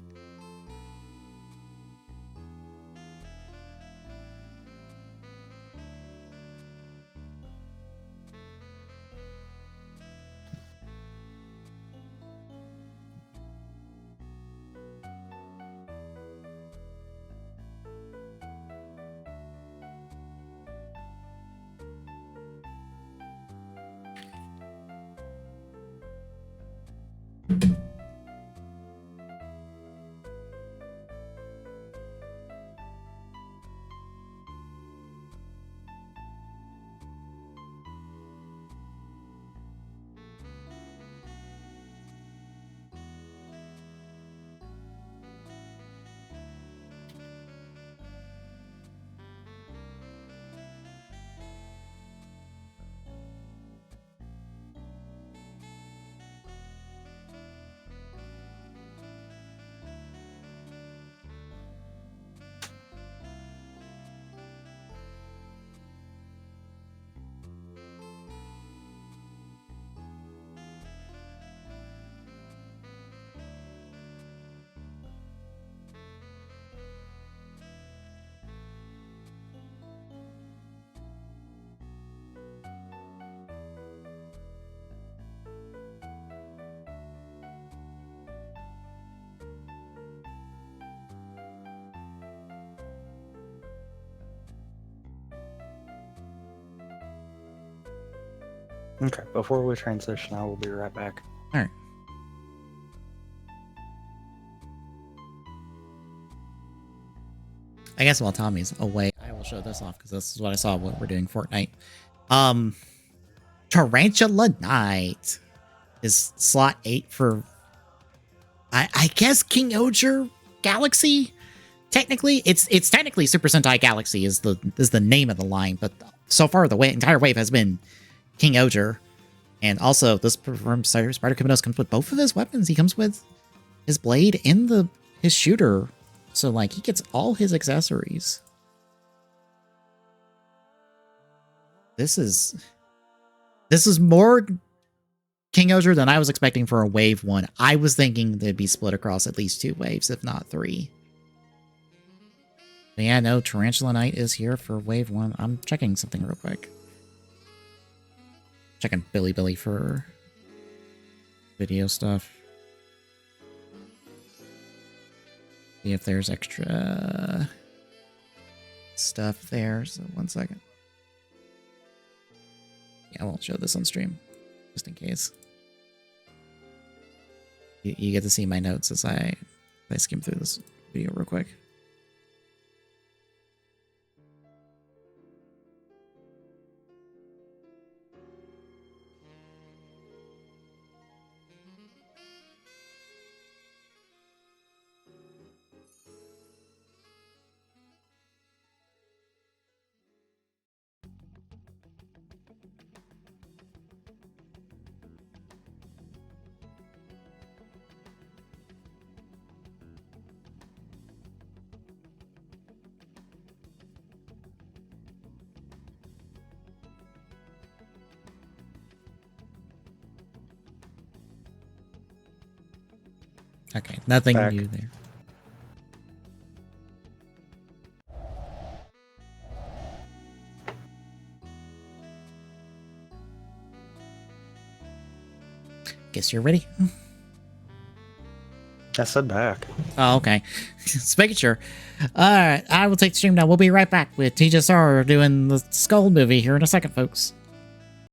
Okay, before we transition, I will be right back. All right. I guess while Tommy's away, I will show this off because this is what I saw when we're doing Fortnite. Tarantula Night is slot 8 for, I guess, King Oger Galaxy. Technically, it's technically Super Sentai Galaxy is the name of the line, but so far the entire wave has been King Oger. And also, this from Spider Kuminos comes with both of his weapons. He comes with his blade and his shooter. So, like, he gets all his accessories. This is more King Oger than I was expecting for a wave 1. I was thinking they'd be split across at least 2 waves, if not 3. But yeah, no, Tarantula Knight is here for wave 1. I'm checking something real quick. Checking Billy for video stuff. See if there's extra stuff there. So 1 second. Yeah, I won't show this on stream, just in case. You get to see my notes as I skim through this video real quick. Okay, nothing Back. new there. Guess you're ready. I said back. Oh, okay. Just making sure. Alright, I will take the stream now. We'll be right back with TGSR doing the Skull movie here in a second, folks.